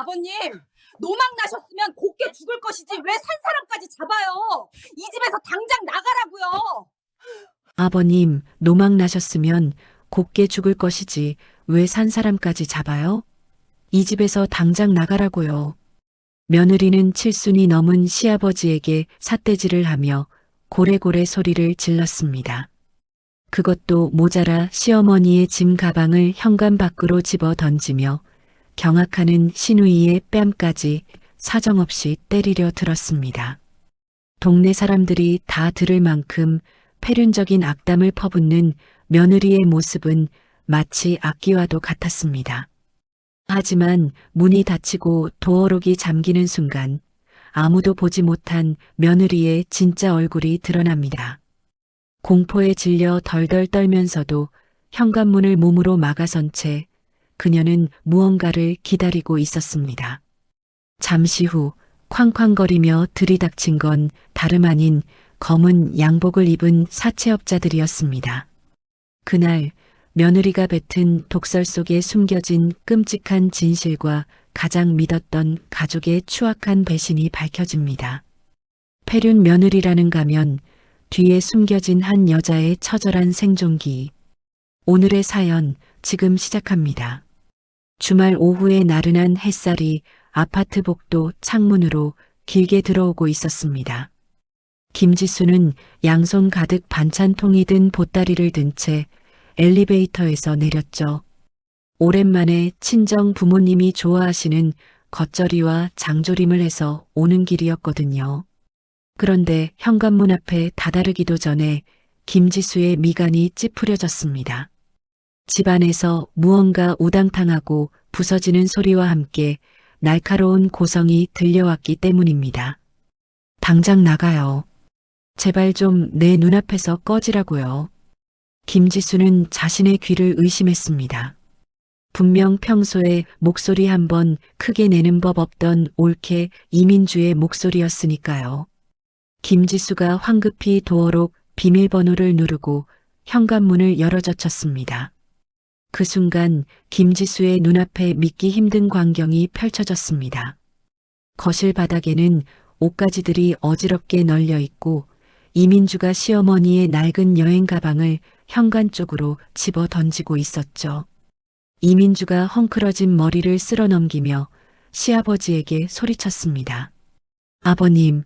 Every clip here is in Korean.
아버님, 노망 나셨으면 곱게 죽을 것이지 왜 산 사람까지 잡아요? 이 집에서 당장 나가라고요. 아버님, 노망 나셨으면 곱게 죽을 것이지 왜 산 사람까지 잡아요? 이 집에서 당장 나가라고요. 며느리는 칠순이 넘은 시아버지에게 삿대질을 하며 고래고래 소리를 질렀습니다. 그것도 모자라 시어머니의 짐 가방을 현관 밖으로 집어 던지며 경악하는 시누이의 뺨까지 사정없이 때리려 들었습니다. 동네 사람들이 다 들을 만큼 패륜적인 악담을 퍼붓는 며느리의 모습은 마치 악기와도 같았습니다. 하지만 문이 닫히고 도어록이 잠기는 순간 아무도 보지 못한 며느리의 진짜 얼굴이 드러납니다. 공포에 질려 덜덜 떨면서도 현관문을 몸으로 막아선 채 그녀는 무언가를 기다리고 있었습니다. 잠시 후 쾅쾅거리며 들이닥친 건 다름 아닌 검은 양복을 입은 사채업자들이었습니다. 그날 며느리가 뱉은 독설 속에 숨겨진 끔찍한 진실과 가장 믿었던 가족의 추악한 배신이 밝혀집니다. 패륜 며느리라는 가면 뒤에 숨겨진 한 여자의 처절한 생존기. 오늘의 사연 지금 시작합니다. 주말 오후의 나른한 햇살이 아파트 복도 창문으로 길게 들어오고 있었습니다. 김지수는 양손 가득 반찬통이 든 보따리를 든 채 엘리베이터에서 내렸죠. 오랜만에 친정 부모님이 좋아하시는 겉절이와 장조림을 해서 오는 길이었거든요. 그런데 현관문 앞에 다다르기도 전에 김지수의 미간이 찌푸려졌습니다. 집안에서 무언가 우당탕하고 부서지는 소리와 함께 날카로운 고성이 들려왔기 때문입니다. 당장 나가요. 제발 좀 내 눈앞에서 꺼지라고요. 김지수는 자신의 귀를 의심했습니다. 분명 평소에 목소리 한번 크게 내는 법 없던 올케 이민주의 목소리였으니까요. 김지수가 황급히 도어록 비밀번호를 누르고 현관문을 열어젖혔습니다. 그 순간 김지수의 눈앞에 믿기 힘든 광경이 펼쳐졌습니다. 거실 바닥에는 옷가지들이 어지럽게 널려 있고 이민주가 시어머니의 낡은 여행 가방을 현관 쪽으로 집어 던지고 있었죠. 이민주가 헝클어진 머리를 쓸어 넘기며 시아버지에게 소리쳤습니다. 아버님,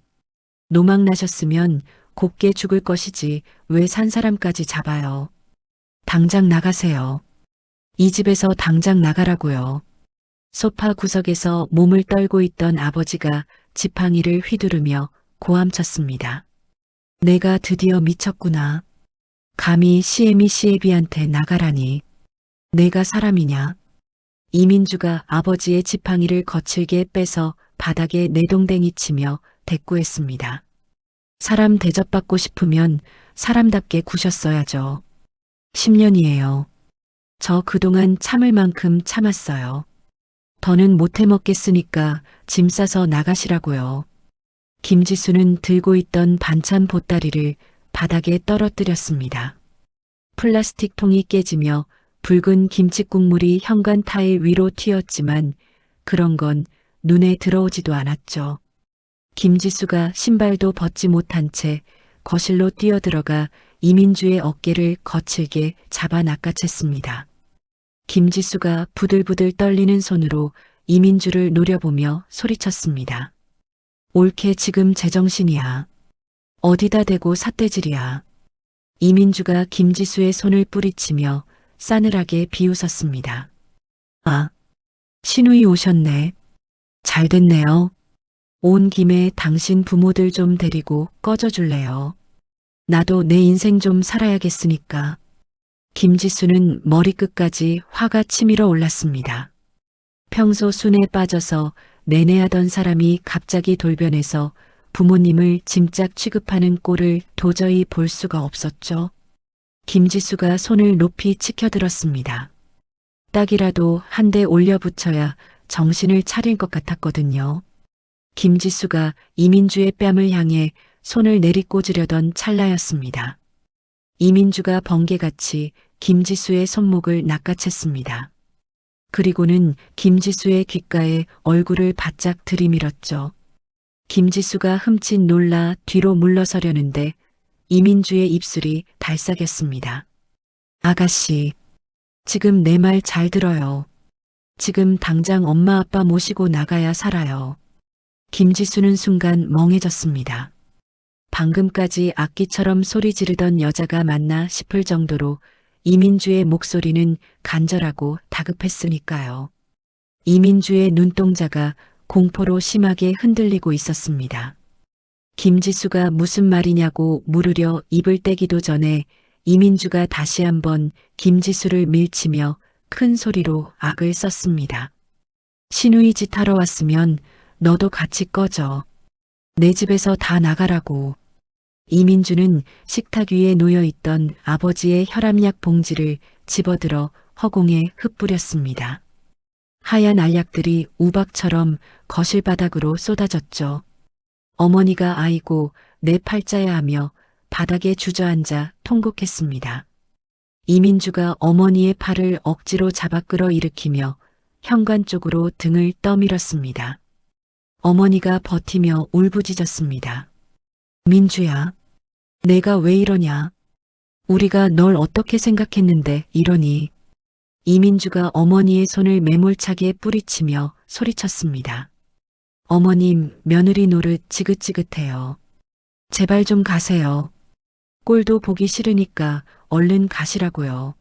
노망 나셨으면 곱게 죽을 것이지 왜 산 사람까지 잡아요. 당장 나가세요. 이 집에서 당장 나가라고요. 소파 구석에서 몸을 떨고 있던 아버지가 지팡이를 휘두르며 고함쳤습니다. 내가 드디어 미쳤구나. 감히 시애미 시애비한테 나가라니. 내가 사람이냐. 이민주가 아버지의 지팡이를 거칠게 빼서 바닥에 내동댕이 치며 대꾸했습니다. 사람 대접받고 싶으면 사람답게 구셨어야죠. 10년이에요. 저 그동안 참을 만큼 참았어요. 더는 못해 먹겠으니까 짐 싸서 나가시라고요. 김지수는 들고 있던 반찬 보따리를 바닥에 떨어뜨렸습니다. 플라스틱 통이 깨지며 붉은 김치 국물이 현관 타일 위로 튀었지만 그런 건 눈에 들어오지도 않았죠. 김지수가 신발도 벗지 못한 채 거실로 뛰어들어가 이민주의 어깨를 거칠게 잡아 낚아챘습니다. 김지수가 부들부들 떨리는 손으로 이민주를 노려보며 소리쳤습니다. 옳게 지금 제정신이야. 어디다 대고 삿대질이야. 이민주가 김지수의 손을 뿌리치며 싸늘하게 비웃었습니다. 아, 시누이 오셨네. 잘 됐네요. 온 김에 당신 부모들 좀 데리고 꺼져줄래요. 나도 내 인생 좀 살아야겠으니까. 김지수는 머리끝까지 화가 치밀어 올랐습니다. 평소 순에 빠져서 내내하던 사람이 갑자기 돌변해서 부모님을 짐짝 취급하는 꼴을 도저히 볼 수가 없었죠. 김지수가 손을 높이 치켜들었습니다. 딱이라도 한 대 올려붙여야 정신을 차릴 것 같았거든요. 김지수가 이민주의 뺨을 향해 손을 내리꽂으려던 찰나였습니다. 이민주가 번개같이 김지수의 손목을 낚아챘습니다. 그리고는 김지수의 귓가에 얼굴을 바짝 들이밀었죠. 김지수가 흠칫 놀라 뒤로 물러서려는데 이민주의 입술이 달싹였습니다. 아가씨, 지금 내 말 잘 들어요. 지금 당장 엄마 아빠 모시고 나가야 살아요. 김지수는 순간 멍해졌습니다. 방금까지 악기처럼 소리 지르던 여자가 맞나 싶을 정도로 이민주의 목소리는 간절하고 다급했으니까요. 이민주의 눈동자가 공포로 심하게 흔들리고 있었습니다. 김지수가 무슨 말이냐고 물으려 입을 떼기도 전에 이민주가 다시 한번 김지수를 밀치며 큰 소리로 악을 썼습니다. 시누이 짓 하러 왔으면 너도 같이 꺼져. 내 집에서 다 나가라고. 이민주는 식탁 위에 놓여있던 아버지의 혈압약 봉지를 집어들어 허공에 흩뿌렸습니다. 하얀 알약들이 우박처럼 거실 바닥으로 쏟아졌죠. 어머니가 아이고 내 팔자야 하며 바닥에 주저앉아 통곡했습니다. 이민주가 어머니의 팔을 억지로 잡아 끌어일으키며 현관 쪽으로 등을 떠밀었습니다. 어머니가 버티며 울부짖었습니다. 민주야, 내가 왜 이러냐? 우리가 널 어떻게 생각했는데 이러니? 이민주가 어머니의 손을 매몰차게 뿌리치며 소리쳤습니다. 어머님, 며느리 노릇 지긋지긋해요. 제발 좀 가세요. 꼴도 보기 싫으니까 얼른 가시라고요.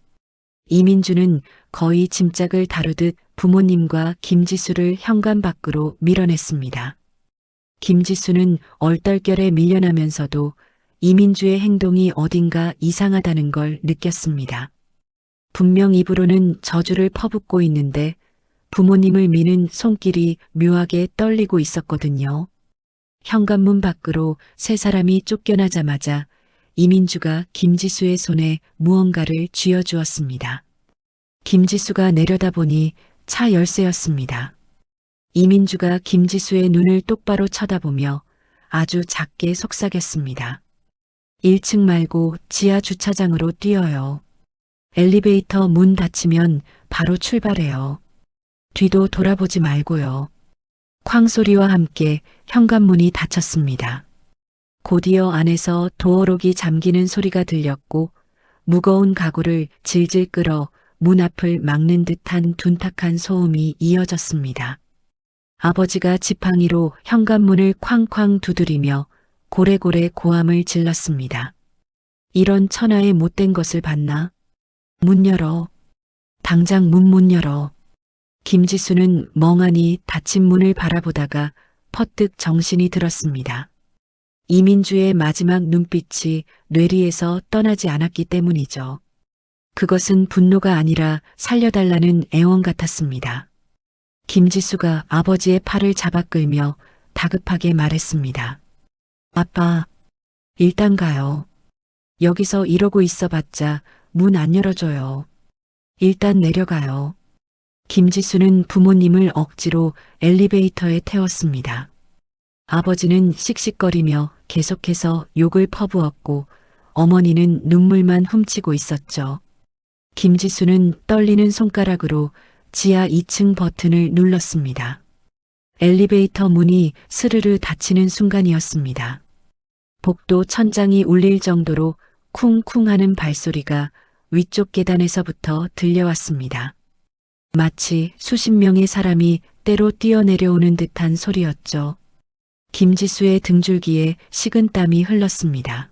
이민주는 거의 짐짝을 다루듯 부모님과 김지수를 현관 밖으로 밀어냈습니다. 김지수는 얼떨결에 밀려나면서도 이민주의 행동이 어딘가 이상하다는 걸 느꼈습니다. 분명 입으로는 저주를 퍼붓고 있는데 부모님을 미는 손길이 묘하게 떨리고 있었거든요. 현관문 밖으로 세 사람이 쫓겨나자마자 이민주가 김지수의 손에 무언가를 쥐어주었습니다. 김지수가 내려다보니 차 열쇠였습니다. 이민주가 김지수의 눈을 똑바로 쳐다보며 아주 작게 속삭였습니다. 1층 말고 지하 주차장으로 뛰어요. 엘리베이터 문 닫히면 바로 출발해요. 뒤도 돌아보지 말고요. 쾅 소리와 함께 현관문이 닫혔습니다. 곧이어 안에서 도어록이 잠기는 소리가 들렸고 무거운 가구를 질질 끌어 문 앞을 막는 듯한 둔탁한 소음이 이어졌습니다. 아버지가 지팡이로 현관문을 쾅쾅 두드리며 고래고래 고함을 질렀습니다. 이런 천하의 못된 것을 봤나? 문 열어. 당장 문 못 열어. 김지수는 멍하니 닫힌 문을 바라보다가 퍼뜩 정신이 들었습니다. 이민주의 마지막 눈빛이 뇌리에서 떠나지 않았기 때문이죠. 그것은 분노가 아니라 살려달라는 애원 같았습니다. 김지수가 아버지의 팔을 잡아 끌며 다급하게 말했습니다. 아빠, 일단 가요. 여기서 이러고 있어봤자 문 안 열어줘요. 일단 내려가요. 김지수는 부모님을 억지로 엘리베이터에 태웠습니다. 아버지는 씩씩거리며 계속해서 욕을 퍼부었고 어머니는 눈물만 훔치고 있었죠. 김지수는 떨리는 손가락으로 지하 2층 버튼을 눌렀습니다. 엘리베이터 문이 스르르 닫히는 순간이었습니다. 복도 천장이 울릴 정도로 쿵쿵 하는 발소리가 위쪽 계단에서부터 들려왔습니다. 마치 수십 명의 사람이 때로 뛰어내려오는 듯한 소리였죠. 김지수의 등줄기에 식은땀이 흘렀습니다.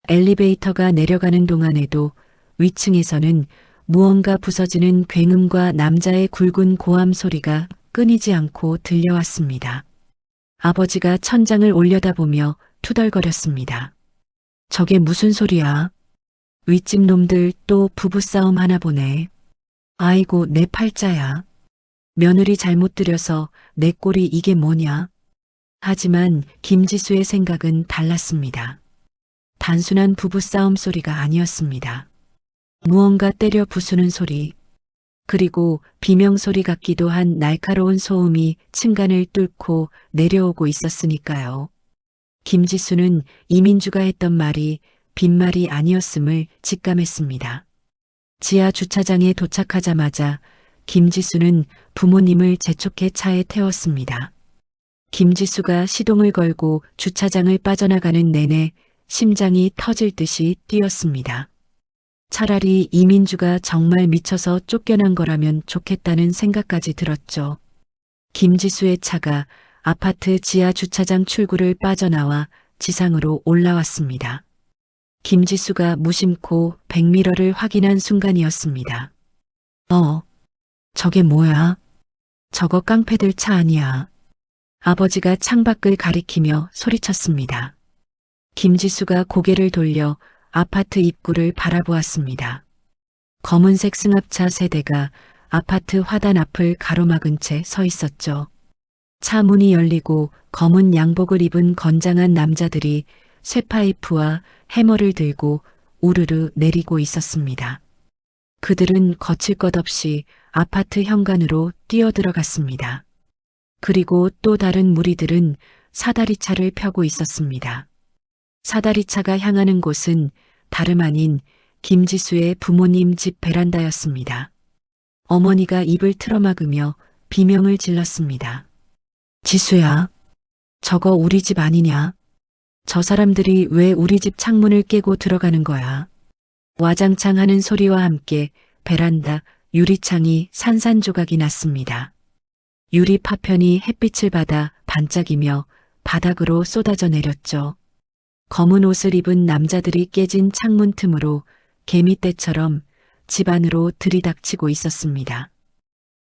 엘리베이터가 내려가는 동안에도 위층에서는 무언가 부서지는 굉음과 남자의 굵은 고함 소리가 끊이지 않고 들려왔습니다. 아버지가 천장을 올려다보며 투덜거렸습니다. 저게 무슨 소리야? 윗집 놈들 또 부부싸움 하나 보네. 아이고 내 팔자야. 며느리 잘못 들여서 내 꼴이 이게 뭐냐? 하지만 김지수의 생각은 달랐습니다. 단순한 부부싸움 소리가 아니었습니다. 무언가 때려 부수는 소리, 그리고 비명소리 같기도 한 날카로운 소음이 층간을 뚫고 내려오고 있었으니까요. 김지수는 이민주가 했던 말이 빈말이 아니었음을 직감했습니다. 지하 주차장에 도착하자마자 김지수는 부모님을 재촉해 차에 태웠습니다. 김지수가 시동을 걸고 주차장을 빠져나가는 내내 심장이 터질 듯이 뛰었습니다. 차라리 이민주가 정말 미쳐서 쫓겨난 거라면 좋겠다는 생각까지 들었죠. 김지수의 차가 아파트 지하 주차장 출구를 빠져나와 지상으로 올라왔습니다. 김지수가 무심코 백미러를 확인한 순간이었습니다. 저게 뭐야? 저거 깡패들 차 아니야. 아버지가 창밖을 가리키며 소리쳤습니다. 김지수가 고개를 돌려 아파트 입구를 바라보았습니다. 검은색 승합차 세 대가 아파트 화단 앞을 가로막은 채 서 있었죠. 차 문이 열리고 검은 양복을 입은 건장한 남자들이 쇠파이프와 해머를 들고 우르르 내리고 있었습니다. 그들은 거칠 것 없이 아파트 현관으로 뛰어들어갔습니다. 그리고 또 다른 무리들은 사다리차를 펴고 있었습니다. 사다리차가 향하는 곳은 다름 아닌 김지수의 부모님 집 베란다였습니다. 어머니가 입을 틀어막으며 비명을 질렀습니다. 지수야, 저거 우리 집 아니냐? 저 사람들이 왜 우리 집 창문을 깨고 들어가는 거야? 와장창 하는 소리와 함께 베란다 유리창이 산산조각이 났습니다. 유리 파편이 햇빛을 받아 반짝이며 바닥으로 쏟아져 내렸죠. 검은 옷을 입은 남자들이 깨진 창문 틈으로 개미떼처럼 집 안으로 들이닥치고 있었습니다.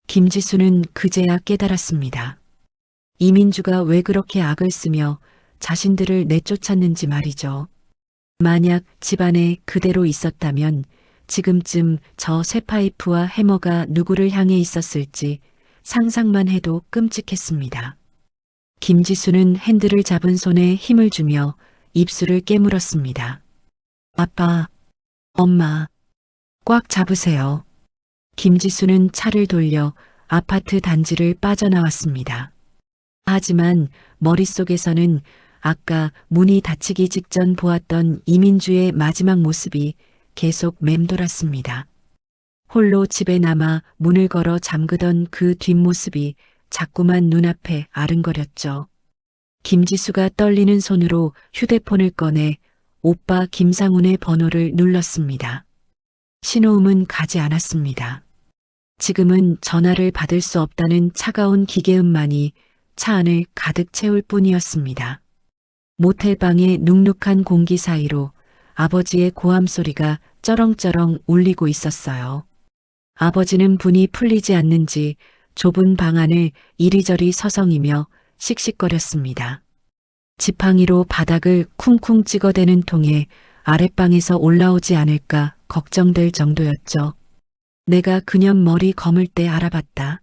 김지수는 그제야 깨달았습니다. 이민주가 왜 그렇게 악을 쓰며 자신들을 내쫓았는지 말이죠. 만약 집안에 그대로 있었다면 지금쯤 저 쇠파이프와 해머가 누구를 향해 있었을지 상상만 해도 끔찍했습니다. 김지수는 핸들을 잡은 손에 힘을 주며 입술을 깨물었습니다. 아빠, 엄마, 꽉 잡으세요. 김지수는 차를 돌려 아파트 단지를 빠져나왔습니다. 하지만 머릿속에서는 아까 문이 닫히기 직전 보았던 이민주의 마지막 모습이 계속 맴돌았습니다. 홀로 집에 남아 문을 걸어 잠그던 그 뒷모습이 자꾸만 눈앞에 아른거렸죠. 김지수가 떨리는 손으로 휴대폰을 꺼내 오빠 김상훈의 번호를 눌렀습니다. 신호음은 가지 않았습니다. 지금은 전화를 받을 수 없다는 차가운 기계음만이 차 안을 가득 채울 뿐이었습니다. 모텔방의 눅눅한 공기 사이로 아버지의 고함 소리가 쩌렁쩌렁 울리고 있었어요. 아버지는 분이 풀리지 않는지 좁은 방 안을 이리저리 서성이며 씩씩거렸습니다. 지팡이로 바닥을 쿵쿵 찍어대는 통에 아랫방에서 올라오지 않을까 걱정될 정도였죠. 내가 그년 머리 검을 때 알아봤다.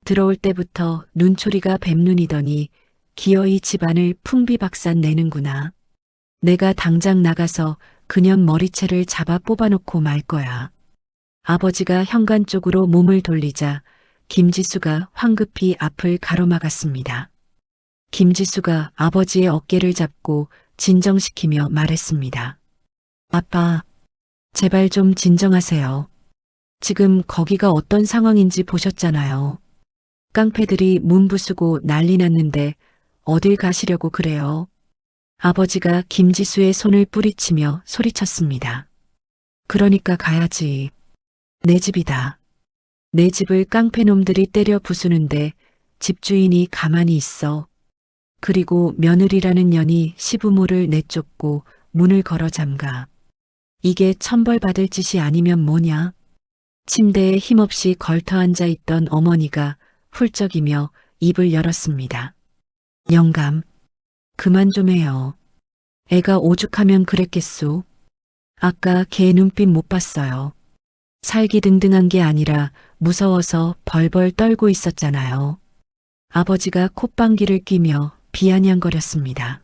들어올 때부터 눈초리가 뱀눈이더니 기어이 집안을 풍비박산 내는구나. 내가 당장 나가서 그년 머리채를 잡아 뽑아놓고 말 거야. 아버지가 현관 쪽으로 몸을 돌리자 김지수가 황급히 앞을 가로막았습니다. 김지수가 아버지의 어깨를 잡고 진정시키며 말했습니다. 아빠, 제발 좀 진정하세요. 지금 거기가 어떤 상황인지 보셨잖아요. 깡패들이 문 부수고 난리 났는데 어딜 가시려고 그래요? 아버지가 김지수의 손을 뿌리치며 소리쳤습니다. 그러니까 가야지. 내 집이다. 내 집을 깡패놈들이 때려 부수는데 집주인이 가만히 있어. 그리고 며느리라는 년이 시부모를 내쫓고 문을 걸어 잠가. 이게 천벌받을 짓이 아니면 뭐냐? 침대에 힘없이 걸터 앉아 있던 어머니가 훌쩍이며 입을 열었습니다. 영감, 그만 좀 해요. 애가 오죽하면 그랬겠소. 아까 걔 눈빛 못 봤어요. 살기등등한 게 아니라 무서워서 벌벌 떨고 있었잖아요. 아버지가 콧방귀를 뀌며 비아냥거렸습니다.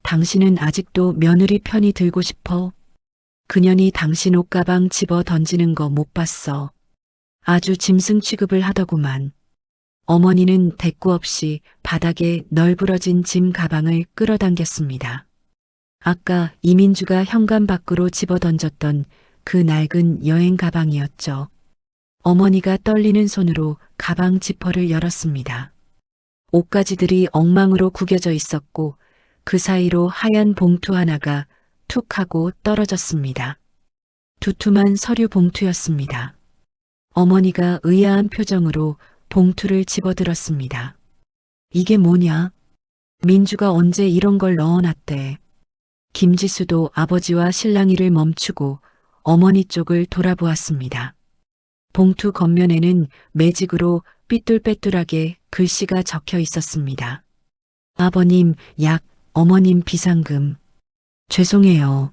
당신은 아직도 며느리 편이 들고 싶어? 그년이 당신 옷가방 집어 던지는 거 못 봤어. 아주 짐승 취급을 하더구만. 어머니는 대꾸 없이 바닥에 널브러진 짐 가방을 끌어당겼습니다. 아까 이민주가 현관 밖으로 집어 던졌던 그 낡은 여행 가방이었죠. 어머니가 떨리는 손으로 가방 지퍼를 열었습니다. 옷가지들이 엉망으로 구겨져 있었고 그 사이로 하얀 봉투 하나가 툭 하고 떨어졌습니다. 두툼한 서류 봉투였습니다. 어머니가 의아한 표정으로 봉투를 집어들었습니다. 이게 뭐냐? 민주가 언제 이런 걸 넣어놨대. 김지수도 아버지와 실랑이를 멈추고 어머니 쪽을 돌아보았습니다. 봉투 겉면에는 매직으로 삐뚤빼뚤하게 글씨가 적혀 있었습니다. 아버님 약, 어머님 비상금. 죄송해요.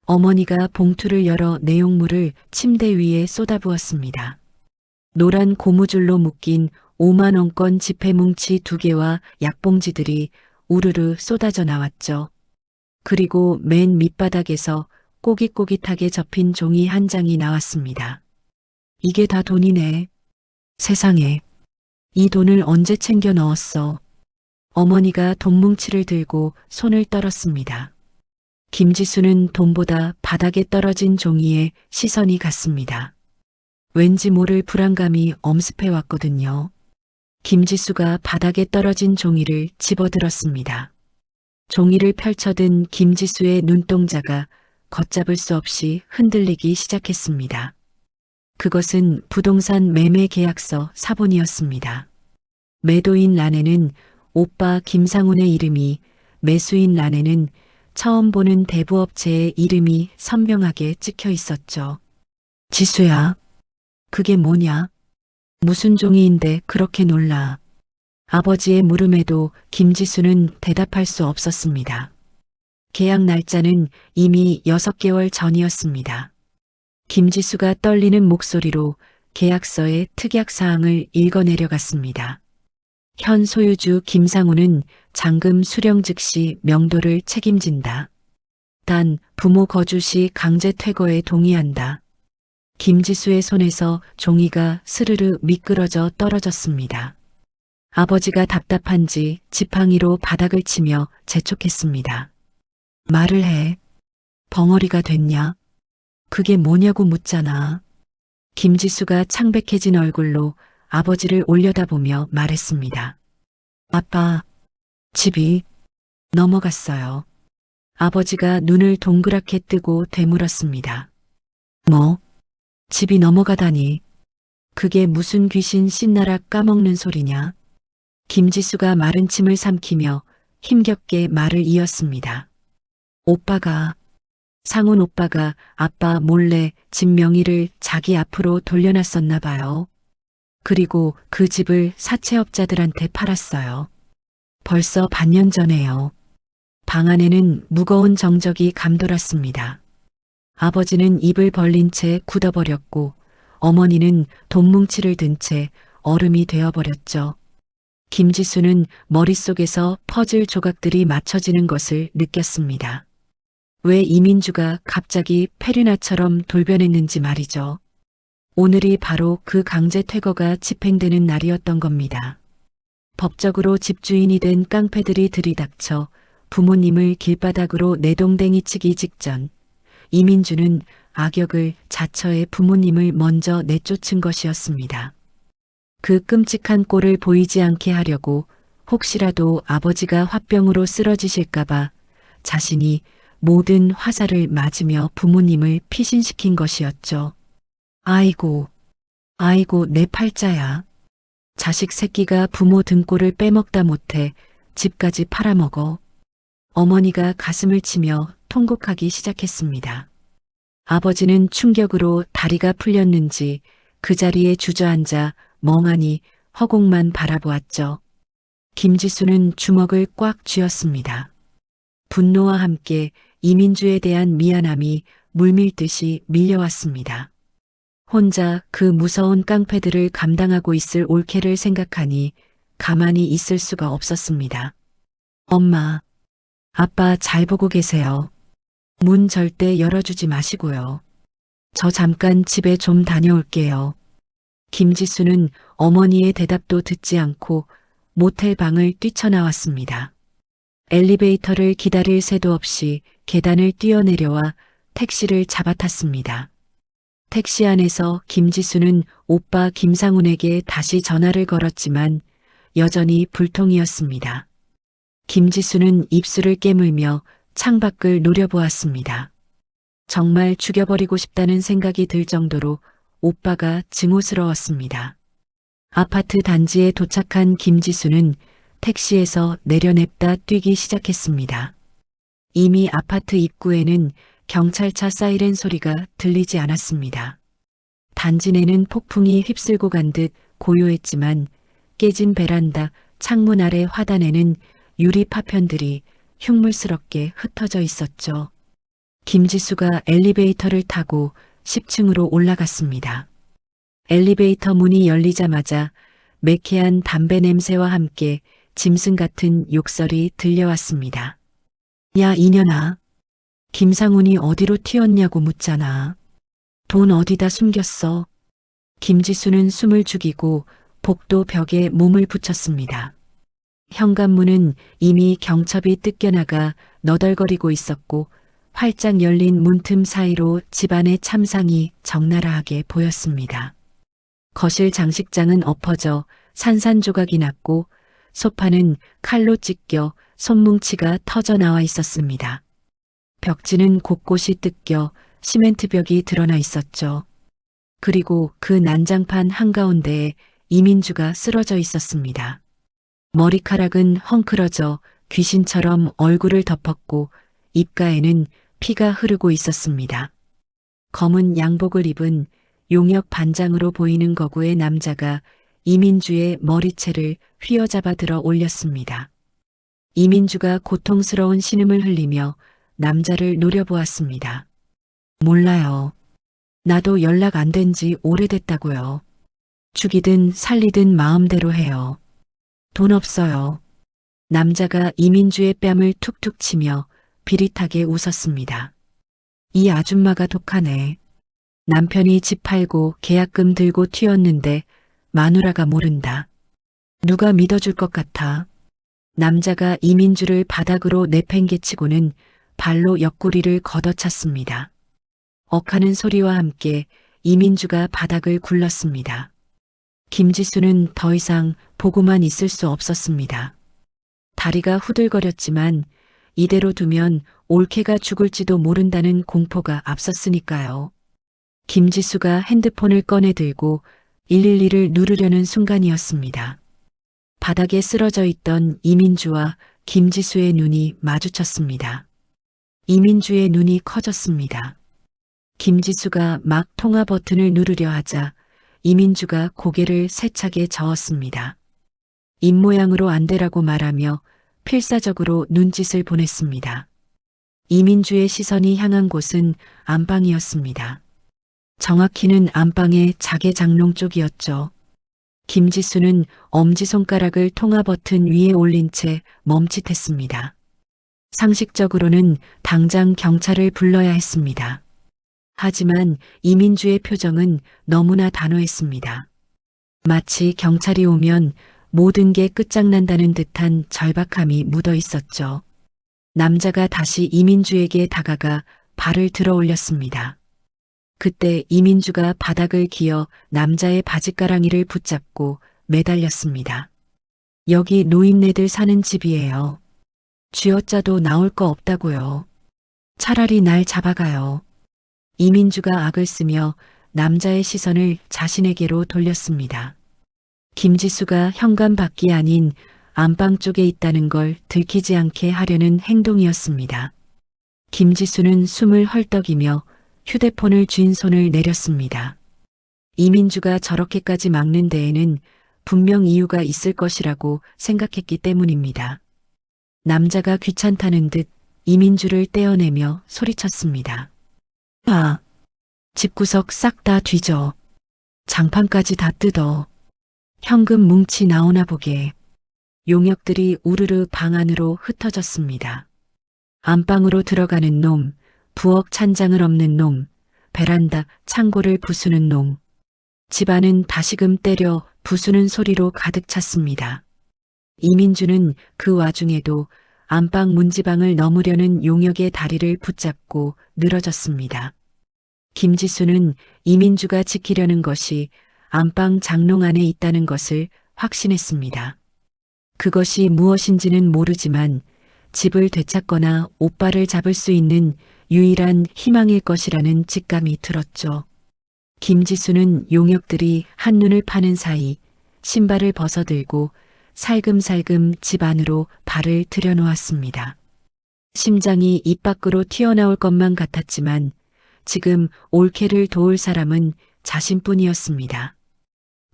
어머니가 봉투를 열어 내용물을 침대 위에 쏟아부었습니다. 노란 고무줄로 묶인 5만 원권 지폐뭉치 2개와 약봉지들이 우르르 쏟아져 나왔죠. 그리고 맨 밑바닥에서 꼬깃꼬깃하게 접힌 종이 한 장이 나왔습니다. 이게 다 돈이네. 세상에. 이 돈을 언제 챙겨 넣었어? 어머니가 돈뭉치를 들고 손을 떨었습니다. 김지수는 돈보다 바닥에 떨어진 종이에 시선이 갔습니다. 왠지 모를 불안감이 엄습해 왔거든요. 김지수가 바닥에 떨어진 종이를 집어들었습니다. 종이를 펼쳐든 김지수의 눈동자가 걷잡을 수 없이 흔들리기 시작했습니다. 그것은 부동산 매매 계약서 사본이었습니다. 매도인 란에는 오빠 김상훈의 이름이, 매수인 란에는 처음 보는 대부업체의 이름이 선명하게 찍혀 있었죠. 지수야, 그게 뭐냐? 무슨 종이인데 그렇게 놀라? 아버지의 물음에도 김지수는 대답할 수 없었습니다. 계약 날짜는 이미 6개월 전이었습니다. 김지수가 떨리는 목소리로 계약서의 특약사항을 읽어내려갔습니다. 현 소유주 김상우는 잔금 수령 즉시 명도를 책임진다. 단 부모 거주 시 강제 퇴거에 동의한다. 김지수의 손에서 종이가 스르르 미끄러져 떨어졌습니다. 아버지가 답답한지 지팡이로 바닥을 치며 재촉했습니다. 말을 해. 벙어리가 됐냐? 그게 뭐냐고 묻잖아. 김지수가 창백해진 얼굴로 아버지를 올려다보며 말했습니다. 아빠, 집이 넘어갔어요. 아버지가 눈을 동그랗게 뜨고 되물었습니다. 뭐? 집이 넘어가다니. 그게 무슨 귀신 씻나락 까먹는 소리냐? 김지수가 마른 침을 삼키며 힘겹게 말을 이었습니다. 오빠가, 상훈 오빠가 아빠 몰래 집 명의를 자기 앞으로 돌려놨었나 봐요. 그리고 그 집을 사채업자들한테 팔았어요. 벌써 반년 전에요. 방 안에는 무거운 정적이 감돌았습니다. 아버지는 입을 벌린 채 굳어버렸고 어머니는 돈뭉치를 든 채 얼음이 되어버렸죠. 김지수는 머릿속에서 퍼즐 조각들이 맞춰지는 것을 느꼈습니다. 왜 이민주가 갑자기 페르나처럼 돌변했는지 말이죠. 오늘이 바로 그 강제 퇴거가 집행되는 날이었던 겁니다. 법적으로 집주인이 된 깡패들이 들이닥쳐 부모님을 길바닥으로 내동댕이 치기 직전 이민주는 악역을 자처해 부모님을 먼저 내쫓은 것이었습니다. 그 끔찍한 꼴을 보이지 않게 하려고 혹시라도 아버지가 화병으로 쓰러지실까봐 자신이 모든 화살을 맞으며 부모님을 피신시킨 것이었죠. 아이고, 아이고 내 팔자야. 자식 새끼가 부모 등골을 빼먹다 못해 집까지 팔아먹어. 어머니가 가슴을 치며 통곡하기 시작했습니다. 아버지는 충격으로 다리가 풀렸는지 그 자리에 주저앉아 멍하니 허공만 바라보았죠. 김지수는 주먹을 꽉 쥐었습니다. 분노와 함께 이민주에 대한 미안함이 물밀듯이 밀려왔습니다. 혼자 그 무서운 깡패들을 감당하고 있을 올케를 생각하니 가만히 있을 수가 없었습니다. 엄마, 아빠 잘 보고 계세요. 문 절대 열어주지 마시고요. 저 잠깐 집에 좀 다녀올게요. 김지수는 어머니의 대답도 듣지 않고 모텔 방을 뛰쳐나왔습니다. 엘리베이터를 기다릴 새도 없이 계단을 뛰어내려와 택시를 잡아탔습니다. 택시 안에서 김지수는 오빠 김상훈에게 다시 전화를 걸었지만 여전히 불통이었습니다. 김지수는 입술을 깨물며 창밖을 노려보았습니다. 정말 죽여버리고 싶다는 생각이 들 정도로 오빠가 증오스러웠습니다. 아파트 단지에 도착한 김지수는 택시에서 내려냅다 뛰기 시작했습니다. 이미 아파트 입구에는 경찰차 사이렌 소리가 들리지 않았습니다. 단지 내는 폭풍이 휩쓸고 간 듯 고요했지만 깨진 베란다 창문 아래 화단에는 유리 파편들이 흉물스럽게 흩어져 있었죠. 김지수가 엘리베이터를 타고 10층으로 올라갔습니다. 엘리베이터 문이 열리자마자 매캐한 담배 냄새와 함께 짐승 같은 욕설이 들려왔습니다. 야, 이년아. 김상훈이 어디로 튀었냐고 묻잖아. 돈 어디다 숨겼어? 김지수는 숨을 죽이고 복도 벽에 몸을 붙였습니다. 현관문은 이미 경첩이 뜯겨나가 너덜거리고 있었고 활짝 열린 문틈 사이로 집안의 참상이 적나라하게 보였습니다. 거실 장식장은 엎어져 산산조각이 났고 소파는 칼로 찢겨 손뭉치가 터져 나와 있었습니다. 벽지는 곳곳이 뜯겨 시멘트 벽이 드러나 있었죠. 그리고 그 난장판 한가운데에 이민주가 쓰러져 있었습니다. 머리카락은 헝클어져 귀신처럼 얼굴을 덮었고 입가에는 피가 흐르고 있었습니다. 검은 양복을 입은 용역 반장으로 보이는 거구의 남자가 이민주의 머리채를 휘어잡아 들어 올렸습니다. 이민주가 고통스러운 신음을 흘리며 남자를 노려보았습니다. 몰라요. 나도 연락 안 된 지 오래됐다고요. 죽이든 살리든 마음대로 해요. 돈 없어요. 남자가 이민주의 뺨을 툭툭 치며 비릿하게 웃었습니다. 이 아줌마가 독하네. 남편이 집 팔고 계약금 들고 튀었는데 마누라가 모른다. 누가 믿어줄 것 같아. 남자가 이민주를 바닥으로 내팽개치고는 발로 옆구리를 걷어찼습니다. 억하는 소리와 함께 이민주가 바닥을 굴렀습니다. 김지수는 더 이상 보고만 있을 수 없었습니다. 다리가 후들거렸지만 이대로 두면 올케가 죽을지도 모른다는 공포가 앞섰으니까요. 김지수가 핸드폰을 꺼내 들고 112를 누르려는 순간이었습니다. 바닥에 쓰러져 있던 이민주와 김지수의 눈이 마주쳤습니다. 이민주의 눈이 커졌습니다. 김지수가 막 통화 버튼을 누르려 하자 이민주가 고개를 세차게 저었습니다. 입모양으로 안 되라고 말하며 필사적으로 눈짓을 보냈습니다. 이민주의 시선이 향한 곳은 안방이었습니다. 정확히는 안방의 자개장롱 쪽이었죠. 김지수는 엄지손가락을 통화 버튼 위에 올린 채 멈칫했습니다. 상식적으로는 당장 경찰을 불러야 했습니다. 하지만 이민주의 표정은 너무나 단호했습니다. 마치 경찰이 오면 모든 게 끝장난다는 듯한 절박함이 묻어 있었죠. 남자가 다시 이민주에게 다가가 발을 들어 올렸습니다. 그때 이민주가 바닥을 기어 남자의 바지가랑이를 붙잡고 매달렸습니다. 여기 노인네들 사는 집이에요. 쥐어짜도 나올 거 없다고요. 차라리 날 잡아가요. 이민주가 악을 쓰며 남자의 시선을 자신에게로 돌렸습니다. 김지수가 현관 밖이 아닌 안방 쪽에 있다는 걸 들키지 않게 하려는 행동이었습니다. 김지수는 숨을 헐떡이며 휴대폰을 쥔 손을 내렸습니다. 이민주가 저렇게까지 막는 데에는 분명 이유가 있을 것이라고 생각했기 때문입니다. 남자가 귀찮다는 듯 이민주를 떼어내며 소리쳤습니다. 아, 집구석 싹 다 뒤져. 장판까지 다 뜯어. 현금 뭉치 나오나 보게. 용역들이 우르르 방 안으로 흩어졌습니다. 안방으로 들어가는 놈, 부엌 찬장을 엎는 놈, 베란다 창고를 부수는 놈. 집안은 다시금 때려 부수는 소리로 가득 찼습니다. 이민주는 그 와중에도 안방 문지방을 넘으려는 용역의 다리를 붙잡고 늘어졌습니다. 김지수는 이민주가 지키려는 것이 안방 장롱 안에 있다는 것을 확신했습니다. 그것이 무엇인지는 모르지만 집을 되찾거나 오빠를 잡을 수 있는 유일한 희망일 것이라는 직감이 들었죠. 김지수는 용역들이 한눈을 파는 사이 신발을 벗어들고 살금살금 집 안으로 발을 들여놓았습니다. 심장이 입 밖으로 튀어나올 것만 같았지만 지금 올케를 도울 사람은 자신뿐이었습니다.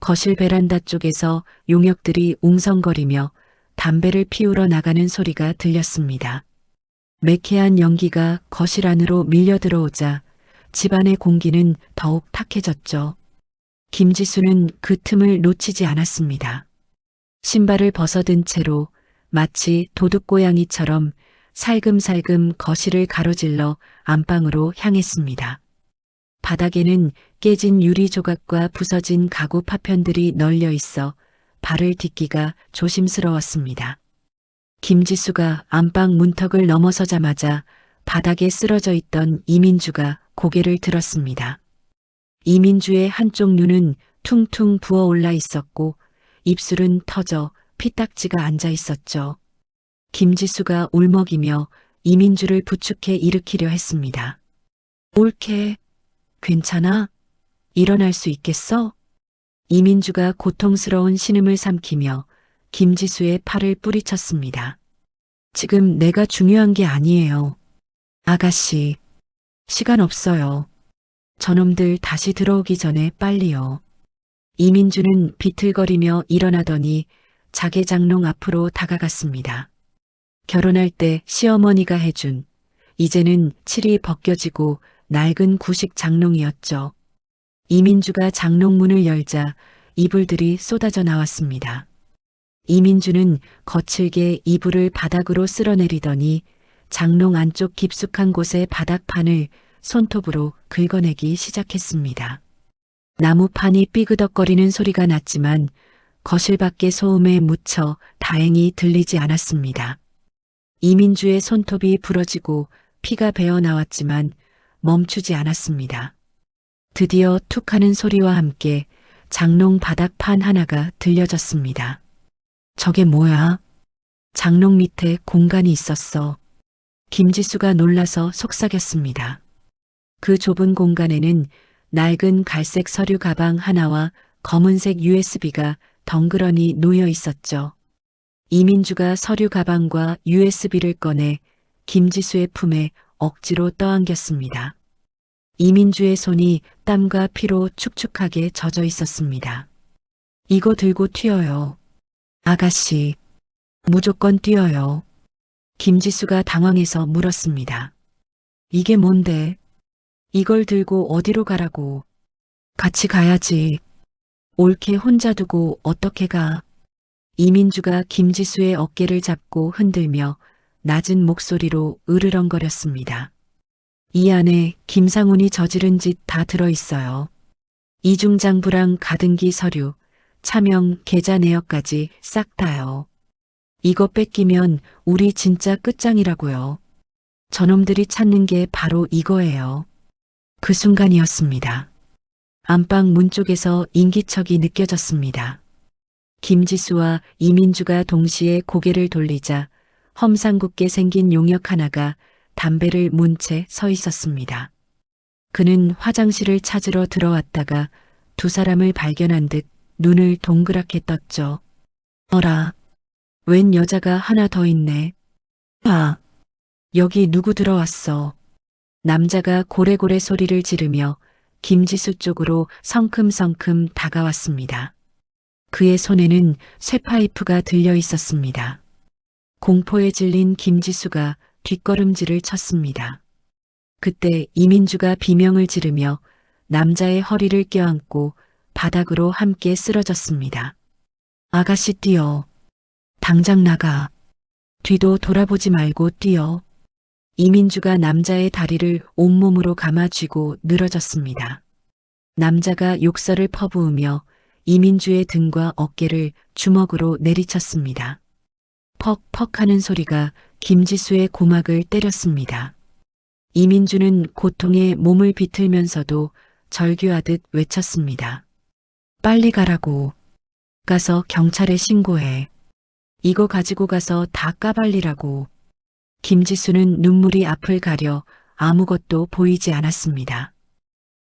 거실 베란다 쪽에서 용역들이 웅성거리며 담배를 피우러 나가는 소리가 들렸습니다. 매캐한 연기가 거실 안으로 밀려 들어오자 집안의 공기는 더욱 탁해졌죠. 김지수는 그 틈을 놓치지 않았습니다. 신발을 벗어든 채로 마치 도둑고양이처럼 살금살금 거실을 가로질러 안방으로 향했습니다. 바닥에는 깨진 유리 조각과 부서진 가구 파편들이 널려 있어 발을 딛기가 조심스러웠습니다. 김지수가 안방 문턱을 넘어서자마자 바닥에 쓰러져 있던 이민주가 고개를 들었습니다. 이민주의 한쪽 눈은 퉁퉁 부어올라 있었고 입술은 터져 피딱지가 앉아 있었죠. 김지수가 울먹이며 이민주를 부축해 일으키려 했습니다. 올케, 괜찮아? 일어날 수 있겠어? 이민주가 고통스러운 신음을 삼키며 김지수의 팔을 뿌리쳤습니다. 지금 내가 중요한 게 아니에요. 아가씨, 시간 없어요. 저놈들 다시 들어오기 전에 빨리요. 이민주는 비틀거리며 일어나더니 자개장롱 앞으로 다가갔습니다. 결혼할 때 시어머니가 해준 이제는 칠이 벗겨지고 낡은 구식 장롱이었죠. 이민주가 장롱문을 열자 이불들이 쏟아져 나왔습니다. 이민주는 거칠게 이불을 바닥으로 쓸어내리더니 장롱 안쪽 깊숙한 곳의 바닥판을 손톱으로 긁어내기 시작했습니다. 나무판이 삐그덕거리는 소리가 났지만 거실 밖의 소음에 묻혀 다행히 들리지 않았습니다. 이민주의 손톱이 부러지고 피가 배어 나왔지만 멈추지 않았습니다. 드디어 툭 하는 소리와 함께 장롱 바닥판 하나가 들려졌습니다. 저게 뭐야? 장롱 밑에 공간이 있었어. 김지수가 놀라서 속삭였습니다. 그 좁은 공간에는 낡은 갈색 서류 가방 하나와 검은색 USB가 덩그러니 놓여 있었죠. 이민주가 서류 가방과 USB를 꺼내 김지수의 품에 억지로 떠안겼습니다. 이민주의 손이 땀과 피로 축축하게 젖어 있었습니다. 이거 들고 튀어요. 아가씨, 무조건 뛰어요. 김지수가 당황해서 물었습니다. 이게 뭔데? 이걸 들고 어디로 가라고? 같이 가야지. 올케 혼자 두고 어떻게 가? 이민주가 김지수의 어깨를 잡고 흔들며 낮은 목소리로 으르렁거렸습니다. 이 안에 김상훈이 저지른 짓 다 들어있어요. 이중장부랑 가등기 서류, 차명, 계좌 내역까지 싹 다요. 이거 뺏기면 우리 진짜 끝장이라고요. 저놈들이 찾는 게 바로 이거예요. 그 순간이었습니다. 안방 문 쪽에서 인기척이 느껴졌습니다. 김지수와 이민주가 동시에 고개를 돌리자 험상궂게 생긴 용역 하나가 담배를 문 채 서 있었습니다. 그는 화장실을 찾으러 들어왔다가 두 사람을 발견한 듯 눈을 동그랗게 떴죠. 어라, 웬 여자가 하나 더 있네. 봐, 여기 누구 들어왔어. 남자가 고래고래 소리를 지르며 김지수 쪽으로 성큼성큼 다가왔습니다. 그의 손에는 쇠파이프가 들려 있었습니다. 공포에 질린 김지수가 뒷걸음질을 쳤습니다. 그때 이민주가 비명을 지르며 남자의 허리를 껴안고 바닥으로 함께 쓰러졌습니다. 아가씨 뛰어. 당장 나가. 뒤도 돌아보지 말고 뛰어. 이민주가 남자의 다리를 온몸으로 감아쥐고 늘어졌습니다. 남자가 욕설을 퍼부으며 이민주의 등과 어깨를 주먹으로 내리쳤습니다. 퍽퍽 하는 소리가 김지수의 고막을 때렸습니다. 이민주는 고통에 몸을 비틀면서도 절규하듯 외쳤습니다. 빨리 가라고. 가서 경찰에 신고해. 이거 가지고 가서 다 까발리라고. 김지수는 눈물이 앞을 가려 아무것도 보이지 않았습니다.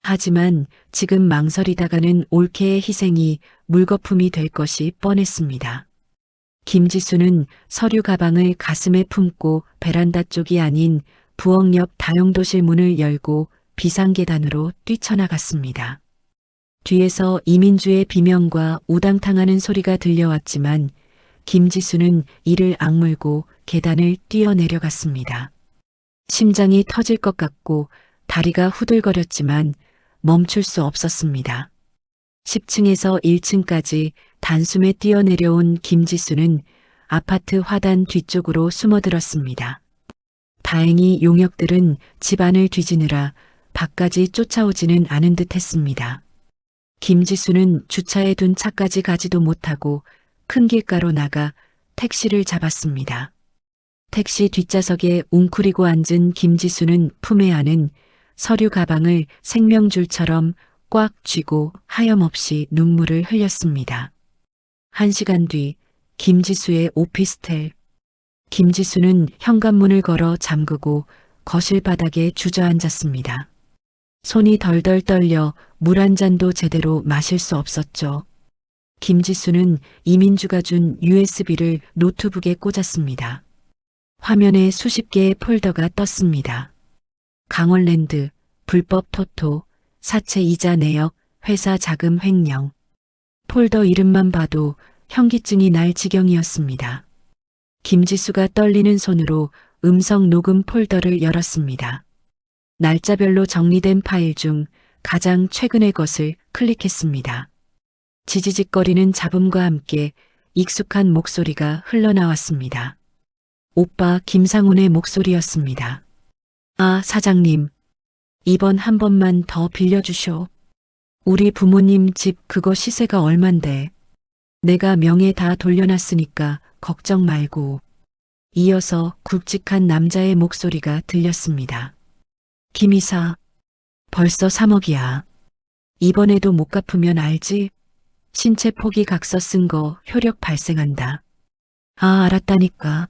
하지만 지금 망설이다가는 올케의 희생이 물거품이 될 것이 뻔했습니다. 김지수는 서류 가방을 가슴에 품고 베란다 쪽이 아닌 부엌 옆 다용도실 문을 열고 비상계단으로 뛰쳐나갔습니다. 뒤에서 이민주의 비명과 우당탕하는 소리가 들려왔지만 김지수는 이를 악물고 계단을 뛰어내려갔습니다. 심장이 터질 것 같고 다리가 후들거렸지만 멈출 수 없었습니다. 10층에서 1층까지 단숨에 뛰어내려온 김지수는 아파트 화단 뒤쪽으로 숨어들었습니다. 다행히 용역들은 집안을 뒤지느라 밖까지 쫓아오지는 않은 듯 했습니다. 김지수는 주차해 둔 차까지 가지도 못하고 큰 길가로 나가 택시를 잡았습니다. 택시 뒷좌석에 웅크리고 앉은 김지수는 품에 안은 서류 가방을 생명줄처럼 꽉 쥐고 하염없이 눈물을 흘렸습니다. 1시간 뒤 김지수의 오피스텔. 김지수는 현관문을 걸어 잠그고 거실 바닥에 주저앉았습니다. 손이 덜덜 떨려 물 한 잔도 제대로 마실 수 없었죠. 김지수는 이민주가 준 USB를 노트북에 꽂았습니다. 화면에 수십 개의 폴더가 떴습니다. 강원랜드, 불법 토토, 사채 이자 내역, 회사 자금 횡령. 폴더 이름만 봐도 현기증이 날 지경이었습니다. 김지수가 떨리는 손으로 음성 녹음 폴더를 열었습니다. 날짜별로 정리된 파일 중 가장 최근의 것을 클릭했습니다. 지지직거리는 잡음과 함께 익숙한 목소리가 흘러나왔습니다. 오빠 김상훈의 목소리였습니다. 아, 사장님. 이번 한 번만 더 빌려주쇼. 우리 부모님 집 그거 시세가 얼만데. 내가 명예 다 돌려놨으니까 걱정 말고. 이어서 굵직한 남자의 목소리가 들렸습니다. 김이사, 벌써 3억이야. 이번에도 못 갚으면 알지? 신체 포기 각서 쓴 거 효력 발생한다. 아, 알았다니까.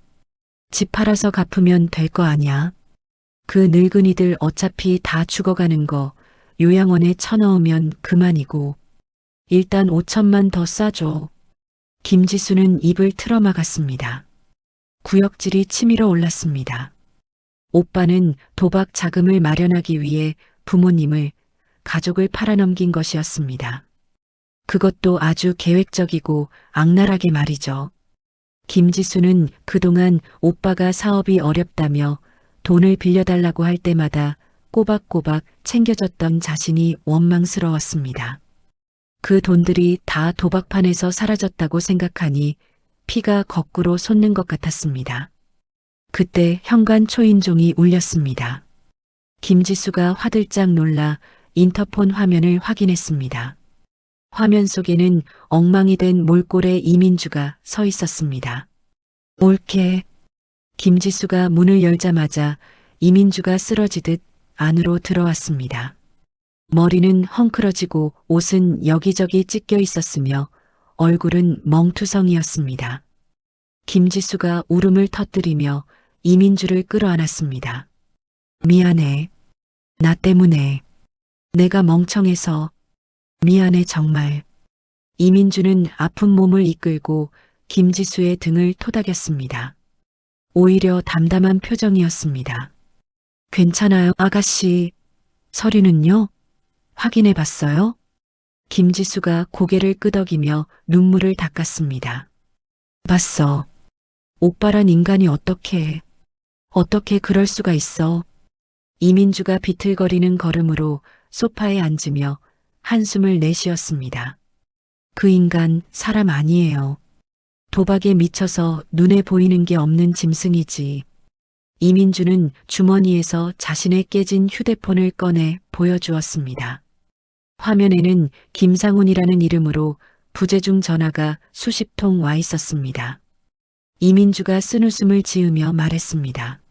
집 팔아서 갚으면 될 거 아냐. 그 늙은이들 어차피 다 죽어가는 거 요양원에 쳐넣으면 그만이고. 일단 5천만 더 싸줘. 김지수는 입을 틀어막았습니다. 구역질이 치밀어 올랐습니다. 오빠는 도박 자금을 마련하기 위해 부모님을, 가족을 팔아넘긴 것이었습니다. 그것도 아주 계획적이고 악랄하게 말이죠. 김지수는 그동안 오빠가 사업이 어렵다며 돈을 빌려달라고 할 때마다 꼬박꼬박 챙겨줬던 자신이 원망스러웠습니다. 그 돈들이 다 도박판에서 사라졌다고 생각하니 피가 거꾸로 솟는 것 같았습니다. 그때 현관 초인종이 울렸습니다. 김지수가 화들짝 놀라 인터폰 화면을 확인했습니다. 화면 속에는 엉망이 된 몰골의 이민주가 서 있었습니다. 올케. 김지수가 문을 열자마자 이민주가 쓰러지듯 안으로 들어왔습니다. 머리는 헝클어지고 옷은 여기저기 찢겨 있었으며 얼굴은 멍투성이었습니다. 김지수가 울음을 터뜨리며 이민주를 끌어안았습니다. 미안해. 나 때문에. 내가 멍청해서. 미안해 정말. 이민주는 아픈 몸을 이끌고 김지수의 등을 토닥였습니다. 오히려 담담한 표정이었습니다. 괜찮아요, 아가씨. 서류는요? 확인해 봤어요? 김지수가 고개를 끄덕이며 눈물을 닦았습니다. 봤어. 오빠란 인간이 어떻게 그럴 수가 있어. 이민주가 비틀거리는 걸음으로 소파에 앉으며 한숨을 내쉬었습니다. 그 인간 사람 아니에요. 도박에 미쳐서 눈에 보이는 게 없는 짐승이지. 이민주는 주머니에서 자신의 깨진 휴대폰을 꺼내 보여주었습니다. 화면에는 김상훈이라는 이름으로 부재중 전화가 수십 통 와 있었습니다. 이민주가 쓴웃음을 지으며 말했습니다.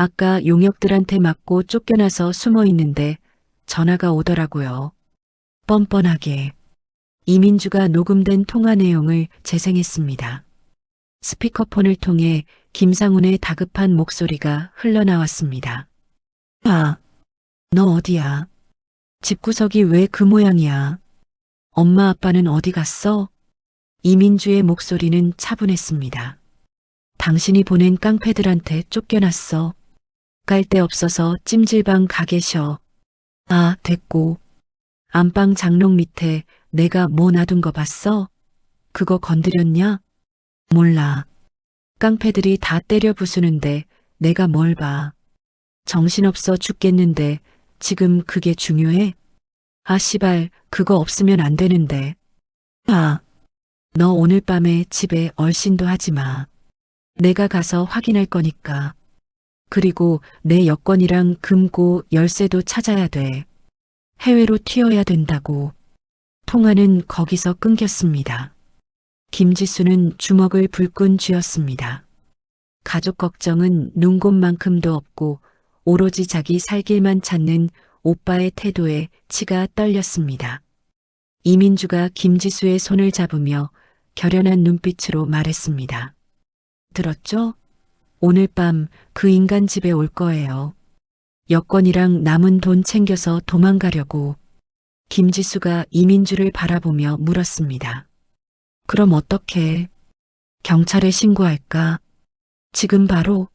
아까 용역들한테 맞고 쫓겨나서 숨어 있는데 전화가 오더라고요. 뻔뻔하게. 이민주가 녹음된 통화 내용을 재생했습니다. 스피커폰을 통해 김상훈의 다급한 목소리가 흘러나왔습니다. 아, 너 어디야? 집구석이 왜 그 모양이야? 엄마 아빠는 어디 갔어? 이민주의 목소리는 차분했습니다. 당신이 보낸 깡패들한테 쫓겨났어. 깔 데 없어서 찜질방 가 계셔. 아, 됐고. 안방 장롱 밑에 내가 뭐 놔둔 거 봤어? 그거 건드렸냐? 몰라. 깡패들이 다 때려 부수는데 내가 뭘 봐. 정신없어 죽겠는데 지금 그게 중요해? 아, 씨발, 그거 없으면 안 되는데. 아, 너 오늘 밤에 집에 얼씬도 하지 마. 내가 가서 확인할 거니까. 그리고 내 여권이랑 금고 열쇠도 찾아야 돼. 해외로 튀어야 된다고. 통화는 거기서 끊겼습니다. 김지수는 주먹을 불끈 쥐었습니다. 가족 걱정은 눈곱만큼도 없고 오로지 자기 살 길만 찾는 오빠의 태도에 치가 떨렸습니다. 이민주가 김지수의 손을 잡으며 결연한 눈빛으로 말했습니다. 들었죠? 오늘 밤 그 인간 집에 올 거예요. 여권이랑 남은 돈 챙겨서 도망가려고. 김지수가 이민주를 바라보며 물었습니다. 그럼 어떡해? 경찰에 신고할까? 지금 바로?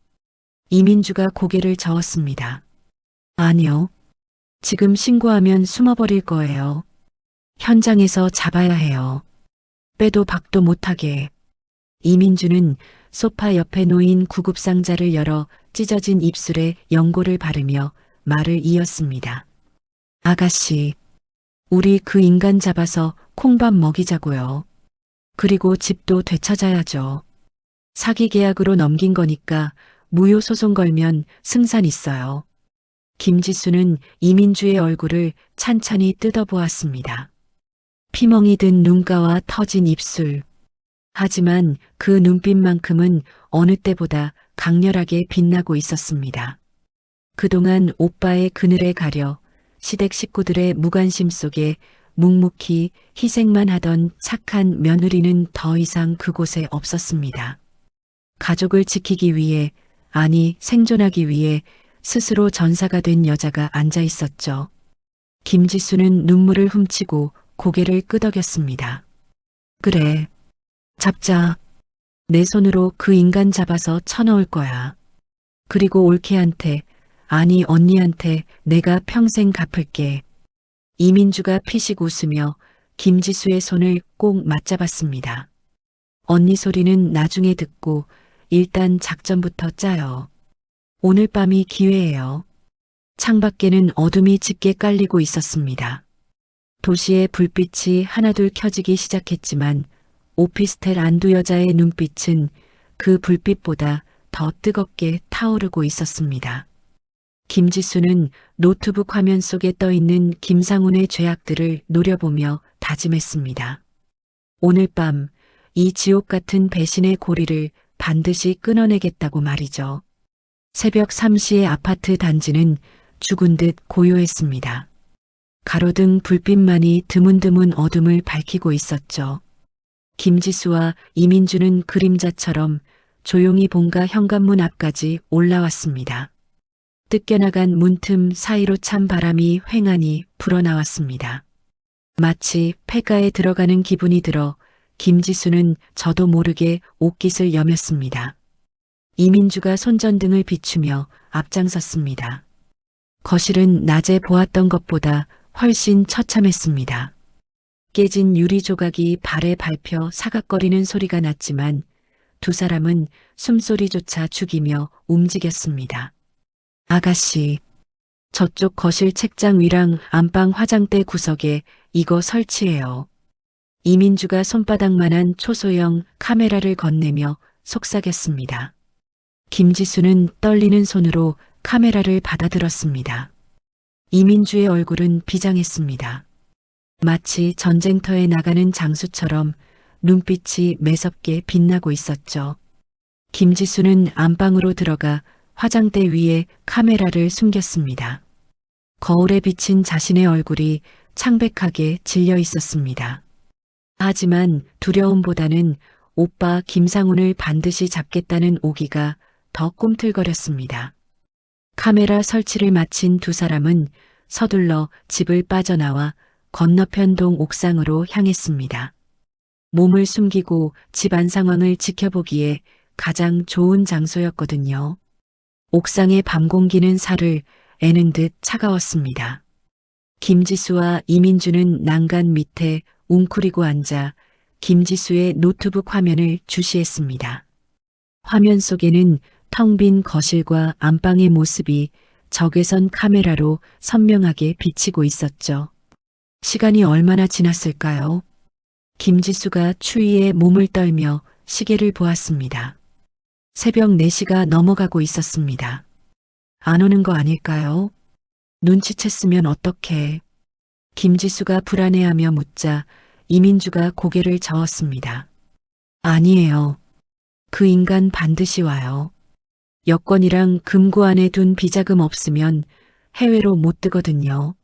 이민주가 고개를 저었습니다. 아니요. 지금 신고하면 숨어버릴 거예요. 현장에서 잡아야 해요. 빼도 박도 못하게. 이민주는 소파 옆에 놓인 구급상자를 열어 찢어진 입술에 연고를 바르며 말을 이었습니다. 아가씨, 우리 그 인간 잡아서 콩밥 먹이자고요. 그리고 집도 되찾아야죠. 사기 계약으로 넘긴 거니까 무효 소송 걸면 승산 있어요. 김지수는 이민주의 얼굴을 찬찬히 뜯어보았습니다. 피멍이 든 눈가와 터진 입술. 하지만 그 눈빛만큼은 어느 때보다 강렬하게 빛나고 있었습니다. 그동안 오빠의 그늘에 가려 시댁 식구들의 무관심 속에 묵묵히 희생만 하던 착한 며느리는 더 이상 그곳에 없었습니다. 가족을 지키기 위해, 아니 생존하기 위해 스스로 전사가 된 여자가 앉아 있었죠. 김지수는 눈물을 훔치고 고개를 끄덕였습니다. 그래, 잡자. 내 손으로 그 인간 잡아서 쳐넣을 거야. 그리고 올케한테, 아니 언니한테 내가 평생 갚을게. 이민주가 피식 웃으며 김지수의 손을 꼭 맞잡았습니다. 언니 소리는 나중에 듣고 일단 작전부터 짜요. 오늘 밤이 기회예요. 창밖에는 어둠이 짙게 깔리고 있었습니다. 도시의 불빛이 하나둘 켜지기 시작했지만 오피스텔 안두 여자의 눈빛은 그 불빛보다 더 뜨겁게 타오르고 있었습니다. 김지수는 노트북 화면 속에 떠있는 김상훈의 죄악들을 노려보며 다짐했습니다. 오늘 밤 이 지옥 같은 배신의 고리를 반드시 끊어내겠다고 말이죠. 새벽 3시의 아파트 단지는 죽은 듯 고요했습니다. 가로등 불빛만이 드문드문 어둠을 밝히고 있었죠. 김지수와 이민주는 그림자처럼 조용히 본가 현관문 앞까지 올라왔습니다. 뜯겨나간 문틈 사이로 찬 바람이 휑하니 불어나왔습니다. 마치 폐가에 들어가는 기분이 들어 김지수는 저도 모르게 옷깃을 여몄습니다. 이민주가 손전등을 비추며 앞장섰습니다. 거실은 낮에 보았던 것보다 훨씬 처참했습니다. 깨진 유리 조각이 발에 밟혀 사각거리는 소리가 났지만 두 사람은 숨소리조차 죽이며 움직였습니다. 아가씨, 저쪽 거실 책장 위랑 안방 화장대 구석에 이거 설치해요. 이민주가 손바닥만한 초소형 카메라를 건네며 속삭였습니다. 김지수는 떨리는 손으로 카메라를 받아들었습니다. 이민주의 얼굴은 비장했습니다. 마치 전쟁터에 나가는 장수처럼 눈빛이 매섭게 빛나고 있었죠. 김지수는 안방으로 들어가 화장대 위에 카메라를 숨겼습니다. 거울에 비친 자신의 얼굴이 창백하게 질려 있었습니다. 하지만 두려움보다는 오빠 김상훈을 반드시 잡겠다는 오기가 더 꿈틀거렸습니다. 카메라 설치를 마친 두 사람은 서둘러 집을 빠져나와 건너편 동 옥상으로 향했습니다. 몸을 숨기고 집안 상황을 지켜보기에 가장 좋은 장소였거든요. 옥상의 밤 공기는 살을 애는 듯 차가웠습니다. 김지수와 이민주는 난간 밑에 웅크리고 앉아 김지수의 노트북 화면을 주시했습니다. 화면 속에는 텅 빈 거실과 안방의 모습이 적외선 카메라로 선명하게 비치고 있었죠. 시간이 얼마나 지났을까요? 김지수가 추위에 몸을 떨며 시계를 보았습니다. 새벽 4시가 넘어가고 있었습니다. 안 오는 거 아닐까요? 눈치챘으면 어떡해. 김지수가 불안해하며 묻자 이민주가 고개를 저었습니다. 아니에요. 그 인간 반드시 와요. 여권이랑 금고 안에 둔 비자금 없으면 해외로 못 뜨거든요.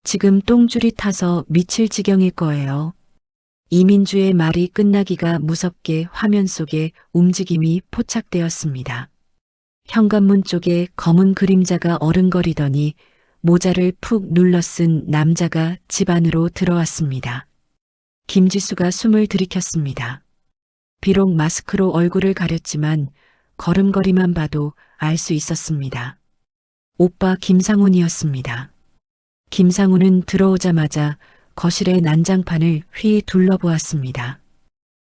지금 똥줄이 타서 미칠 지경일 거예요. 이민주의 말이 끝나기가 무섭게 화면 속에 움직임이 포착되었습니다. 현관문 쪽에 검은 그림자가 어른거리더니 모자를 푹 눌러 쓴 남자가 집 안으로 들어왔습니다. 김지수가 숨을 들이켰습니다. 비록 마스크로 얼굴을 가렸지만 걸음걸이만 봐도 알 수 있었습니다. 오빠 김상훈이었습니다. 김상훈은 들어오자마자 거실의 난장판을 휘 둘러보았습니다.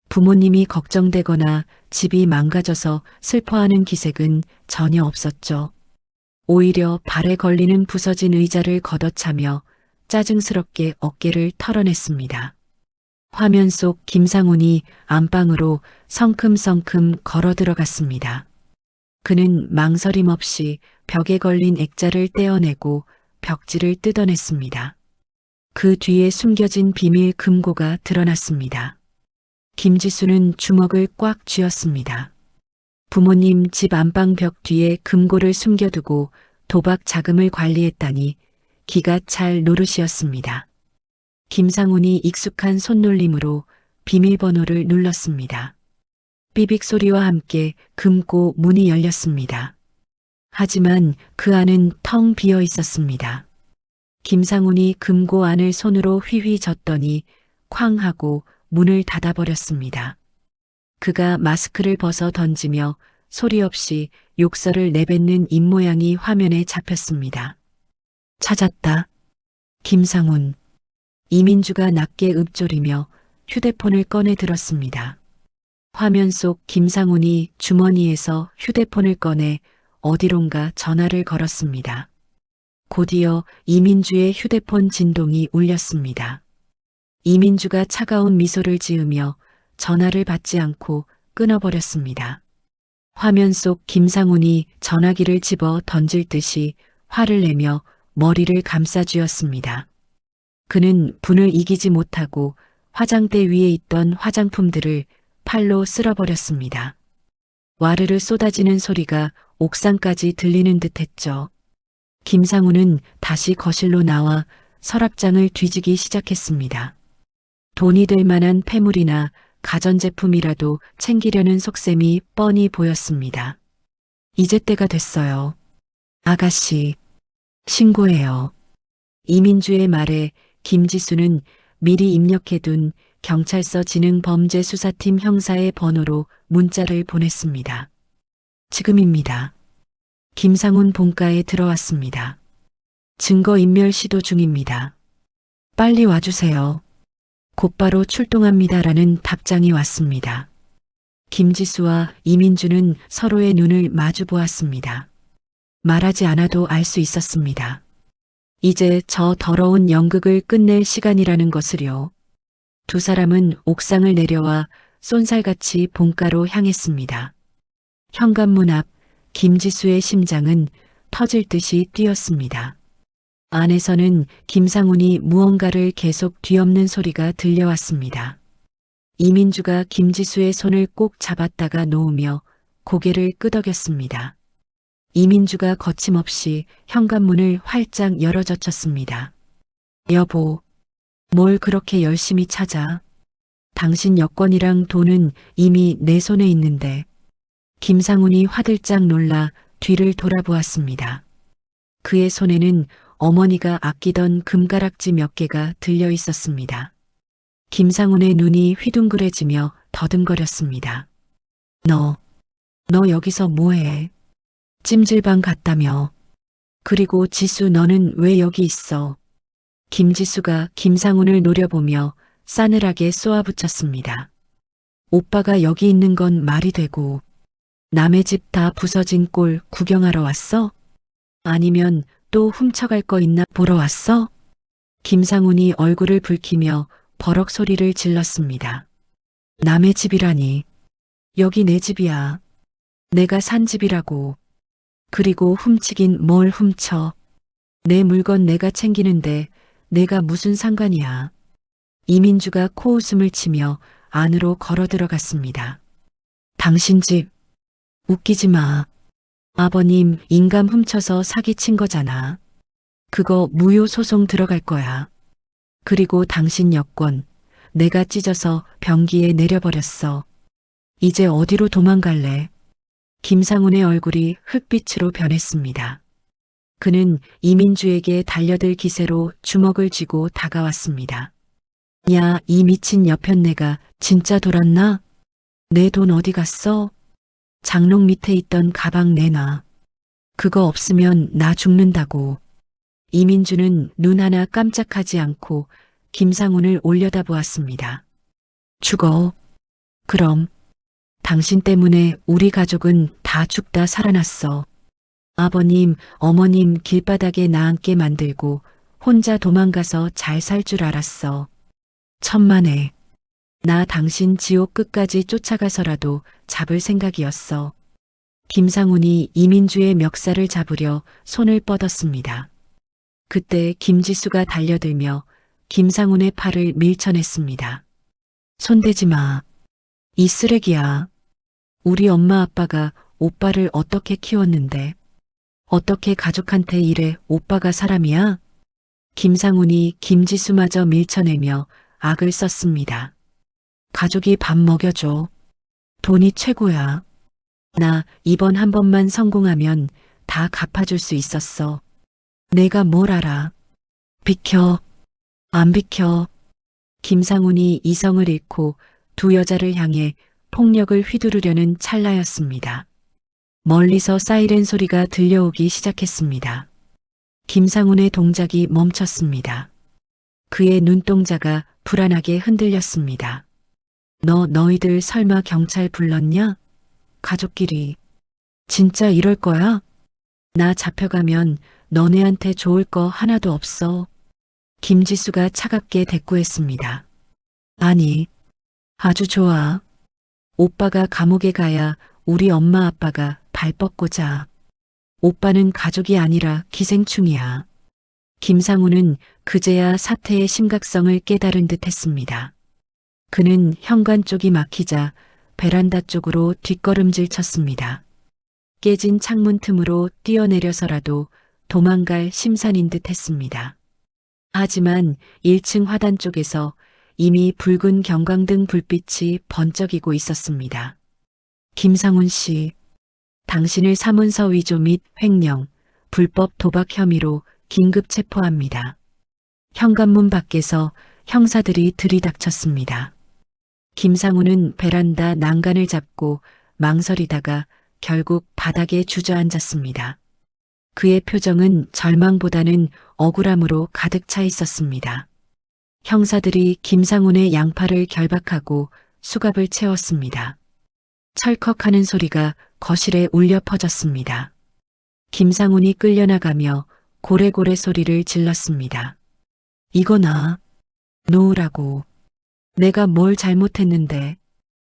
부모님이 걱정되거나 집이 망가져서 슬퍼하는 기색은 전혀 없었죠. 오히려 발에 걸리는 부서진 의자를 걷어차며 짜증스럽게 어깨를 털어냈습니다. 화면 속 김상훈이 안방으로 성큼성큼 걸어 들어갔습니다. 그는 망설임 없이 벽에 걸린 액자를 떼어내고 벽지를 뜯어냈습니다. 그 뒤에 숨겨진 비밀 금고가 드러났습니다. 김지수는 주먹을 꽉 쥐었습니다. 부모님 집 안방 벽 뒤에 금고를 숨겨두고 도박 자금을 관리했다니 기가 찰 노릇이었습니다. 김상훈이 익숙한 손놀림으로 비밀번호를 눌렀습니다. 삐빅 소리와 함께 금고 문이 열렸습니다. 하지만 그 안은 텅 비어 있었습니다. 김상훈이 금고 안을 손으로 휘휘 젓더니 쾅 하고 문을 닫아버렸습니다. 그가 마스크를 벗어 던지며 소리 없이 욕설을 내뱉는 입모양이 화면에 잡혔습니다. 찾았다. 김상훈. 이민주가 낮게 읊조리며 휴대폰을 꺼내 들었습니다. 화면 속 김상훈이 주머니에서 휴대폰을 꺼내 어디론가 전화를 걸었습니다. 곧이어 이민주의 휴대폰 진동이 울렸습니다. 이민주가 차가운 미소를 지으며 전화를 받지 않고 끊어버렸습니다. 화면 속 김상훈이 전화기를 집어 던질 듯이 화를 내며 머리를 감싸쥐었습니다. 그는 분을 이기지 못하고 화장대 위에 있던 화장품들을 팔로 쓸어버렸습니다. 와르르 쏟아지는 소리가 옥상까지 들리는 듯했죠. 김상훈은 다시 거실로 나와 서랍장을 뒤지기 시작했습니다. 돈이 될 만한 폐물이나 가전제품이라도 챙기려는 속셈이 뻔히 보였습니다. 이제 때가 됐어요. 아가씨, 신고해요. 이민주의 말에 김지수는 미리 입력해둔 경찰서 지능범죄수사팀 형사의 번호로 문자를 보냈습니다. 지금입니다. 김상훈 본가에 들어왔습니다. 증거인멸 시도 중입니다. 빨리 와주세요. 곧바로 출동합니다라는 답장이 왔습니다. 김지수와 이민주는 서로의 눈을 마주 보았습니다. 말하지 않아도 알 수 있었습니다. 이제 저 더러운 연극을 끝낼 시간이라는 것을요. 두 사람은 옥상을 내려와 쏜살같이 본가로 향했습니다. 현관문 앞 김지수의 심장은 터질 듯이 뛰었습니다. 안에서는 김상훈이 무언가를 계속 뒤엎는 소리가 들려왔습니다. 이민주가 김지수의 손을 꼭 잡았다가 놓으며 고개를 끄덕였습니다. 이민주가 거침없이 현관문을 활짝 열어젖혔습니다. 여보, 뭘 그렇게 열심히 찾아? 당신 여권이랑 돈은 이미 내 손에 있는데. 김상훈이 화들짝 놀라 뒤를 돌아보았습니다. 그의 손에는 어머니가 아끼던 금가락지 몇 개가 들려 있었습니다. 김상훈의 눈이 휘둥그레지며 더듬거렸습니다. 너 여기서 뭐해? 찜질방 갔다며. 그리고 지수 너는 왜 여기 있어? 김지수가 김상훈을 노려보며 싸늘하게 쏘아붙였습니다. 오빠가 여기 있는 건 말이 되고 남의 집 다 부서진 꼴 구경하러 왔어? 아니면 또 훔쳐갈 거 있나 보러 왔어? 김상훈이 얼굴을 붉히며 버럭 소리를 질렀습니다. 남의 집이라니. 여기 내 집이야. 내가 산 집이라고. 그리고 훔치긴 뭘 훔쳐. 내 물건 내가 챙기는데 내가 무슨 상관이야. 이민주가 코웃음을 치며 안으로 걸어 들어갔습니다. 당신 집. 웃기지 마. 아버님 인감 훔쳐서 사기친 거잖아. 그거 무효 소송 들어갈 거야. 그리고 당신 여권 내가 찢어서 변기에 내려버렸어. 이제 어디로 도망갈래? 김상훈의 얼굴이 흙빛으로 변했습니다. 그는 이민주에게 달려들 기세로 주먹을 쥐고 다가왔습니다. 야, 이 미친 여편네가 진짜 돌았나? 내 돈 어디 갔어? 장롱 밑에 있던 가방 내놔. 그거 없으면 나 죽는다고. 이민주는 눈 하나 깜짝하지 않고 김상훈을 올려다보았습니다. 죽어. 그럼. 당신 때문에 우리 가족은 다 죽다 살아났어. 아버님, 어머님 길바닥에 나앉게 만들고 혼자 도망가서 잘 살 줄 알았어. 천만에. 나 당신 지옥 끝까지 쫓아가서라도 잡을 생각이었어. 김상훈이 이민주의 멱살을 잡으려 손을 뻗었습니다. 그때 김지수가 달려들며 김상훈의 팔을 밀쳐냈습니다. 손대지 마. 이 쓰레기야. 우리 엄마 아빠가 오빠를 어떻게 키웠는데 어떻게 가족한테 이래. 오빠가 사람이야? 김상훈이 김지수마저 밀쳐내며 악을 썼습니다. 가족이 밥 먹여줘. 돈이 최고야. 나 이번 한 번만 성공하면 다 갚아줄 수 있었어. 내가 뭘 알아. 비켜. 안 비켜. 김상훈이 이성을 잃고 두 여자를 향해 폭력을 휘두르려는 찰나였습니다. 멀리서 사이렌 소리가 들려오기 시작했습니다. 김상훈의 동작이 멈췄습니다. 그의 눈동자가 불안하게 흔들렸습니다. 너희들 설마 경찰 불렀냐? 가족끼리. 진짜 이럴 거야? 나 잡혀가면 너네한테 좋을 거 하나도 없어. 김지수가 차갑게 대꾸했습니다. 아니, 아주 좋아. 오빠가 감옥에 가야 우리 엄마 아빠가 발 뻗고 자. 오빠는 가족이 아니라 기생충이야. 김상훈은 그제야 사태의 심각성을 깨달은 듯 했습니다. 그는 현관 쪽이 막히자 베란다 쪽으로 뒷걸음질 쳤습니다. 깨진 창문 틈으로 뛰어내려서라도 도망갈 심산인 듯 했습니다. 하지만 1층 화단 쪽에서 이미 붉은 경광등 불빛이 번쩍이고 있었습니다. 김상훈 씨, 당신을 사문서 위조 및 횡령, 불법 도박 혐의로 긴급 체포합니다. 현관문 밖에서 형사들이 들이닥쳤습니다. 김상훈은 베란다 난간을 잡고 망설이다가 결국 바닥에 주저앉았습니다. 그의 표정은 절망보다는 억울함으로 가득 차 있었습니다. 형사들이 김상훈의 양팔을 결박하고 수갑을 채웠습니다. 철컥하는 소리가 거실에 울려 퍼졌습니다. 김상훈이 끌려나가며 고래고래 소리를 질렀습니다. 이거 나 놓으라고. 내가 뭘 잘못했는데.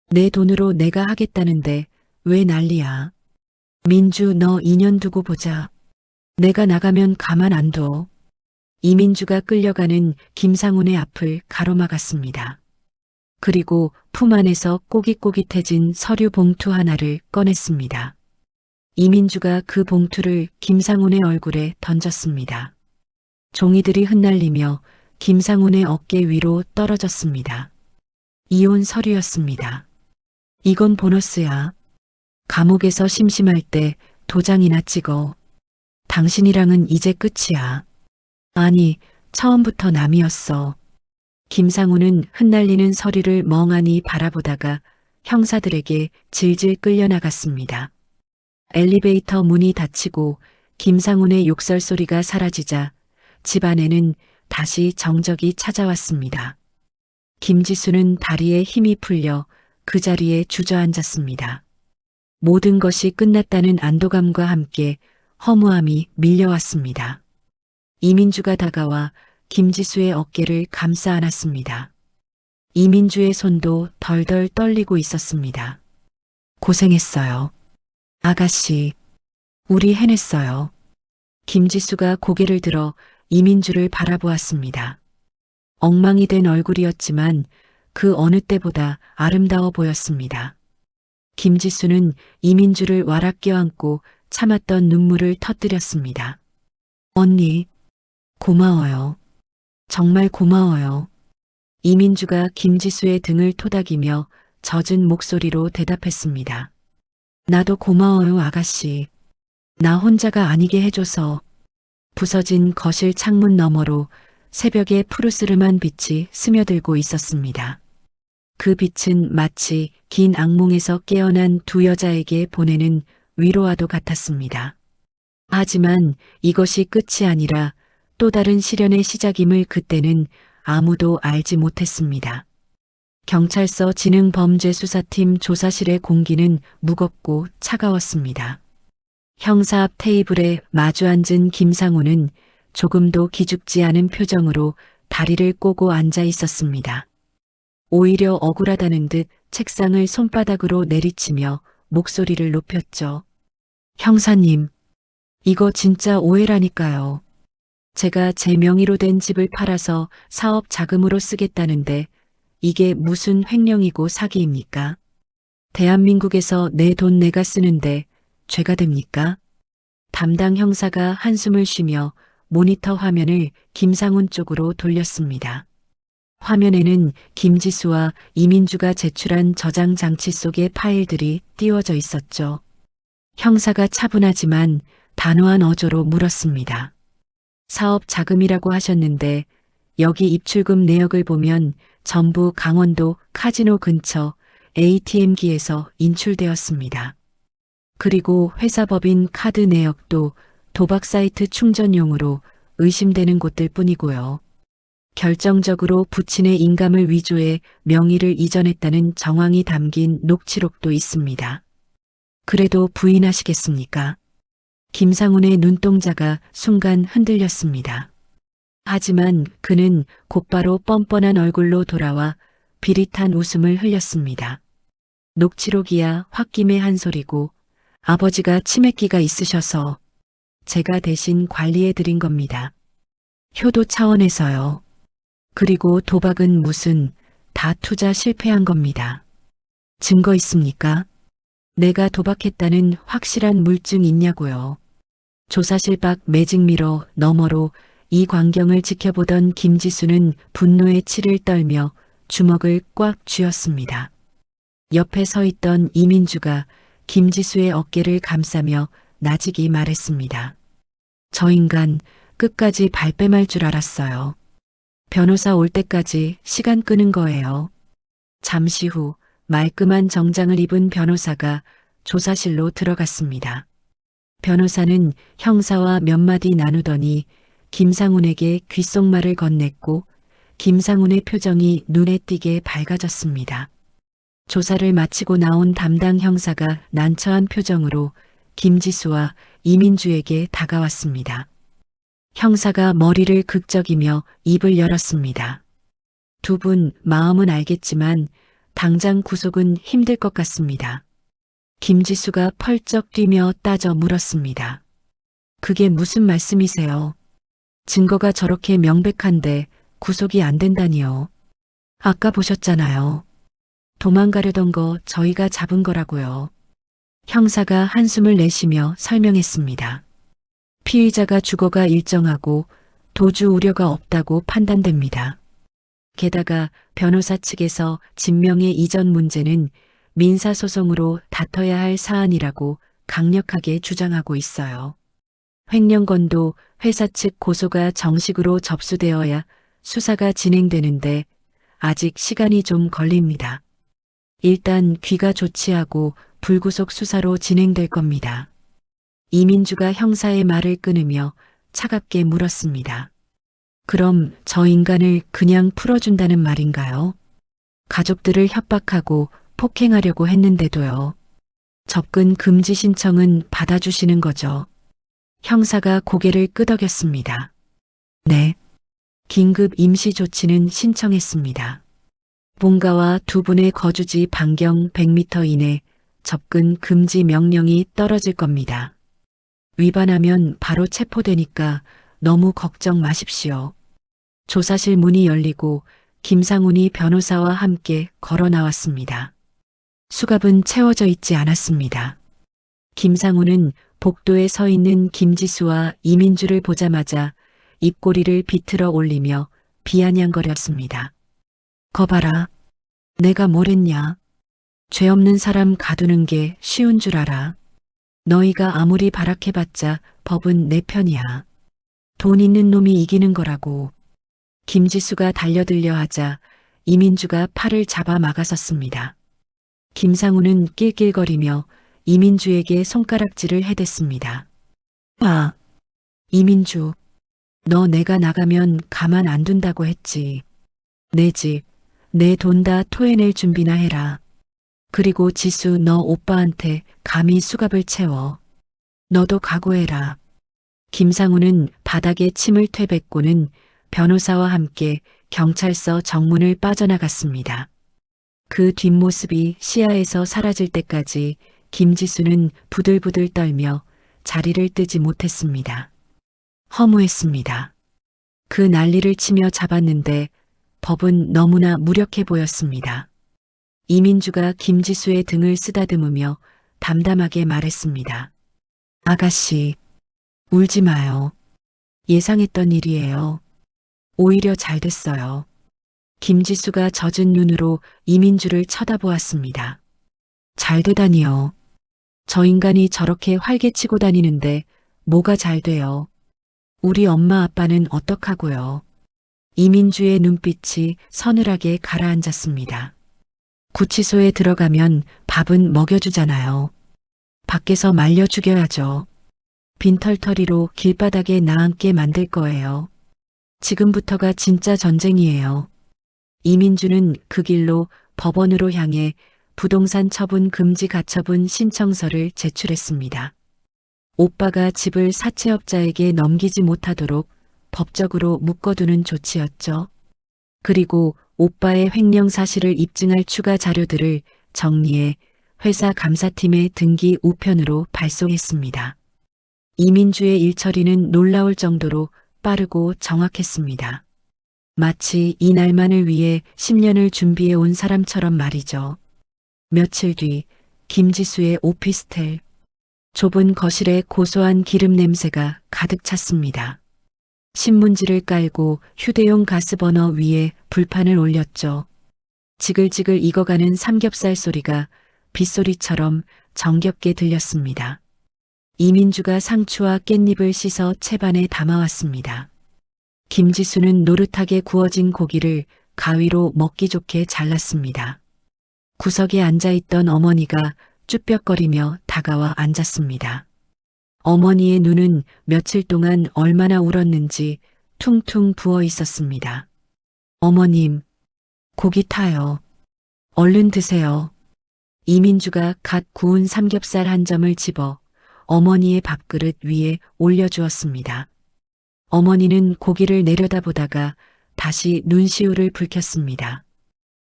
내 돈으로 내가 하겠다는데 왜 난리야. 민주 너 2년 두고 보자. 내가 나가면 가만 안 둬. 이민주가 끌려가는 김상훈의 앞을 가로막았습니다. 그리고 품 안에서 꼬깃꼬깃해진 서류 봉투 하나를 꺼냈습니다. 이민주가 그 봉투를 김상훈의 얼굴에 던졌습니다. 종이들이 흩날리며 김상훈의 어깨 위로 떨어졌습니다. 이혼 서류였습니다. 이건 보너스야. 감옥에서 심심할 때 도장이나 찍어. 당신이랑은 이제 끝이야. 아니, 처음부터 남이었어. 김상훈은 흩날리는 서류를 멍하니 바라보다가 형사들에게 질질 끌려나갔습니다. 엘리베이터 문이 닫히고 김상훈의 욕설 소리가 사라지자 집 안에는 다시 정적이 찾아왔습니다. 김지수는 다리에 힘이 풀려 그 자리에 주저앉았습니다. 모든 것이 끝났다는 안도감과 함께 허무함이 밀려왔습니다. 이민주가 다가와 김지수의 어깨를 감싸 안았습니다. 이민주의 손도 덜덜 떨리고 있었습니다. 고생했어요. 아가씨, 우리 해냈어요. 김지수가 고개를 들어 이민주를 바라보았습니다. 엉망이 된 얼굴이었지만 그 어느 때보다 아름다워 보였습니다. 김지수는 이민주를 와락 껴안고 참았던 눈물을 터뜨렸습니다. 언니, 고마워요. 정말 고마워요. 이민주가 김지수의 등을 토닥이며 젖은 목소리로 대답했습니다. 나도 고마워요, 아가씨. 나 혼자가 아니게 해줘서. 부서진 거실 창문 너머로 새벽의 푸르스름한 빛이 스며들고 있었습니다. 그 빛은 마치 긴 악몽에서 깨어난 두 여자에게 보내는 위로와도 같았습니다. 하지만 이것이 끝이 아니라 또 다른 시련의 시작임을 그때는 아무도 알지 못했습니다. 경찰서 지능범죄수사팀 조사실의 공기는 무겁고 차가웠습니다. 형사 앞 테이블에 마주 앉은 김상훈은 조금도 기죽지 않은 표정으로 다리를 꼬고 앉아 있었습니다. 오히려 억울하다는 듯 책상을 손바닥으로 내리치며 목소리를 높였죠. 형사님, 이거 진짜 오해라니까요. 제가 제 명의로 된 집을 팔아서 사업 자금으로 쓰겠다는데 이게 무슨 횡령이고 사기입니까? 대한민국에서 내 돈 내가 쓰는데 죄가 됩니까? 담당 형사가 한숨을 쉬며 모니터 화면을 김상훈 쪽으로 돌렸습니다. 화면에는 김지수와 이민주가 제출한 저장 장치 속의 파일들이 띄워져 있었죠. 형사가 차분하지만 단호한 어조로 물었습니다. 사업 자금이라고 하셨는데 여기 입출금 내역을 보면 전부 강원도 카지노 근처 ATM기에서 인출되었습니다. 그리고 회사 법인 카드 내역도 도박 사이트 충전용으로 의심되는 곳들 뿐이고요. 결정적으로 부친의 인감을 위조해 명의를 이전했다는 정황이 담긴 녹취록도 있습니다. 그래도 부인하시겠습니까? 김상훈의 눈동자가 순간 흔들렸습니다. 하지만 그는 곧바로 뻔뻔한 얼굴로 돌아와 비릿한 웃음을 흘렸습니다. 녹취록이야 홧김에 한 소리고 아버지가 치매기가 있으셔서 제가 대신 관리해 드린 겁니다. 효도 차원에서요. 그리고 도박은 무슨 다 투자 실패한 겁니다. 증거 있습니까? 내가 도박했다는 확실한 물증 있냐고요. 조사실 밖 매직미러 너머로 이 광경을 지켜보던 김지수는 분노의 치를 떨며 주먹을 꽉 쥐었습니다. 옆에 서 있던 이민주가 김지수의 어깨를 감싸며 나직이 말했습니다. 저 인간 끝까지 발뺌할 줄 알았어요. 변호사 올 때까지 시간 끄는 거예요. 잠시 후 말끔한 정장을 입은 변호사가 조사실로 들어갔습니다. 변호사는 형사와 몇 마디 나누더니 김상훈에게 귓속말을 건넸고 김상훈의 표정이 눈에 띄게 밝아졌습니다. 조사를 마치고 나온 담당 형사가 난처한 표정으로 김지수와 이민주에게 다가왔습니다. 형사가 머리를 극적이며 입을 열었습니다. 두 분 마음은 알겠지만 당장 구속은 힘들 것 같습니다. 김지수가 펄쩍 뛰며 따져 물었습니다. 그게 무슨 말씀이세요? 증거가 저렇게 명백한데 구속이 안 된다니요. 아까 보셨잖아요. 도망가려던 거 저희가 잡은 거라고요. 형사가 한숨을 내쉬며 설명했습니다. 피의자가 주거가 일정하고 도주 우려가 없다고 판단됩니다. 게다가 변호사 측에서 진명의 이전 문제는 민사소송으로 다퉈야 할 사안이라고 강력하게 주장하고 있어요. 횡령건도 회사 측 고소가 정식으로 접수되어야 수사가 진행되는데 아직 시간이 좀 걸립니다. 일단 귀가 조치하고 불구속 수사로 진행될 겁니다. 이민주가 형사의 말을 끊으며 차갑게 물었습니다. 그럼 저 인간을 그냥 풀어준다는 말인가요? 가족들을 협박하고 폭행하려고 했는데도요. 접근 금지 신청은 받아주시는 거죠. 형사가 고개를 끄덕였습니다. 네. 긴급 임시 조치는 신청했습니다. 본가와 두 분의 거주지 반경 100m 이내 접근 금지 명령이 떨어질 겁니다. 위반하면 바로 체포되니까 너무 걱정 마십시오. 조사실 문이 열리고 김상훈이 변호사와 함께 걸어 나왔습니다. 수갑은 채워져 있지 않았습니다. 김상훈은 복도에 서 있는 김지수와 이민주를 보자마자 입꼬리를 비틀어 올리며 비아냥거렸습니다. 거봐라. 내가 뭘 했냐. 죄 없는 사람 가두는 게 쉬운 줄 알아. 너희가 아무리 발악해봤자 법은 내 편이야. 돈 있는 놈이 이기는 거라고. 김지수가 달려들려 하자 이민주가 팔을 잡아 막아섰습니다. 김상훈은 낄낄거리며 이민주에게 손가락질을 해댔습니다. 아, 이민주, 너 내가 나가면 가만 안 둔다고 했지. 내 집, 내 돈 다 토해낼 준비나 해라. 그리고 지수 너 오빠한테 감히 수갑을 채워. 너도 각오해라. 김상훈은 바닥에 침을 퇴뱉고는 변호사와 함께 경찰서 정문을 빠져나갔습니다. 그 뒷모습이 시야에서 사라질 때까지 김지수는 부들부들 떨며 자리를 뜨지 못했습니다. 허무했습니다. 그 난리를 치며 잡았는데 법은 너무나 무력해 보였습니다. 이민주가 김지수의 등을 쓰다듬으며 담담하게 말했습니다. 아가씨, 울지 마요. 예상했던 일이에요. 오히려 잘 됐어요. 김지수가 젖은 눈으로 이민주를 쳐다보았습니다. 잘 되다니요. 저 인간이 저렇게 활개치고 다니는데 뭐가 잘 돼요. 우리 엄마 아빠는 어떡하고요. 이민주의 눈빛이 서늘하게 가라앉았습니다. 구치소에 들어가면 밥은 먹여주잖아요. 밖에서 말려 죽여야죠. 빈털터리로 길바닥에 나앉게 만들 거예요. 지금부터가 진짜 전쟁이에요. 이민주는 그 길로 법원으로 향해 부동산 처분 금지 가처분 신청서를 제출했습니다. 오빠가 집을 사채업자에게 넘기지 못하도록 법적으로 묶어두는 조치였죠. 그리고 오빠의 횡령 사실을 입증할 추가 자료들을 정리해 회사 감사팀의 등기 우편으로 발송했습니다. 이민주의 일처리는 놀라울 정도로 빠르고 정확했습니다. 마치 이날만을 위해 10년을 준비해 온 사람처럼 말이죠. 며칠 뒤 김지수의 오피스텔. 좁은 거실에 고소한 기름 냄새가 가득 찼습니다. 신문지를 깔고 휴대용 가스버너 위에 불판을 올렸죠. 지글지글 익어가는 삼겹살 소리가 빗소리처럼 정겹게 들렸습니다. 이민주가 상추와 깻잎을 씻어 채반에 담아왔습니다. 김지수는 노릇하게 구워진 고기를 가위로 먹기 좋게 잘랐습니다. 구석에 앉아있던 어머니가 쭈뼛거리며 다가와 앉았습니다. 어머니의 눈은 며칠 동안 얼마나 울었는지 퉁퉁 부어 있었습니다. 어머님, 고기 타요. 얼른 드세요. 이민주가 갓 구운 삼겹살 한 점을 집어 어머니의 밥그릇 위에 올려주었습니다. 어머니는 고기를 내려다보다가 다시 눈시울을 붉혔습니다.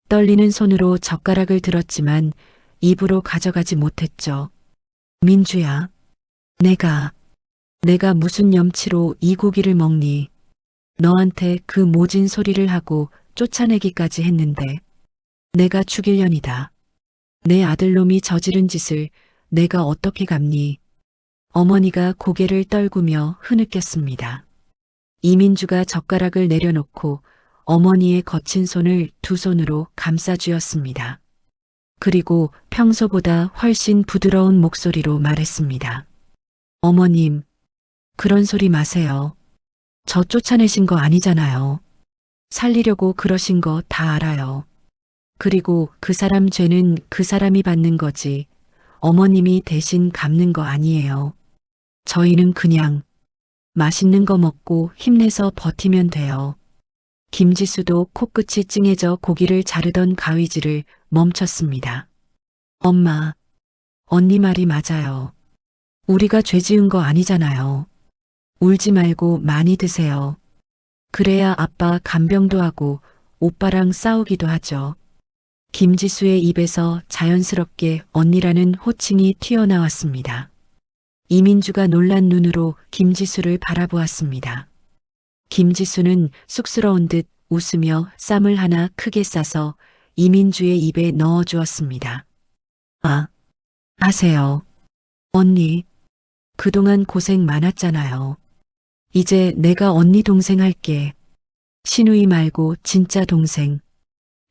떨리는 손으로 젓가락을 들었지만 입으로 가져가지 못했죠. 민주야, 내가 무슨 염치로 이 고기를 먹니? 너한테 그 모진 소리를 하고 쫓아내기까지 했는데 내가 죽일년이다. 내 아들놈이 저지른 짓을 내가 어떻게 감니? 어머니가 고개를 떨구며 흐느꼈습니다. 이민주가 젓가락을 내려놓고 어머니의 거친 손을 두 손으로 감싸 쥐었습니다. 그리고 평소보다 훨씬 부드러운 목소리로 말했습니다. 어머님, 그런 소리 마세요. 저 쫓아내신 거 아니잖아요. 살리려고 그러신 거 다 알아요. 그리고 그 사람 죄는 그 사람이 받는 거지 어머님이 대신 갚는 거 아니에요. 저희는 그냥 맛있는 거 먹고 힘내서 버티면 돼요. 김지수도 코끝이 찡해져 고기를 자르던 가위질을 멈췄습니다. 엄마, 언니 말이 맞아요. 우리가 죄 지은 거 아니잖아요. 울지 말고 많이 드세요. 그래야 아빠 간병도 하고 오빠랑 싸우기도 하죠. 김지수의 입에서 자연스럽게 언니라는 호칭이 튀어나왔습니다. 이민주가 놀란 눈으로 김지수를 바라보았습니다. 김지수는 쑥스러운 듯 웃으며 쌈을 하나 크게 싸서 이민주의 입에 넣어 주었습니다. 아, 하세요. 언니, 그동안 고생 많았잖아요. 이제 내가 언니 동생 할게. 신우이 말고 진짜 동생.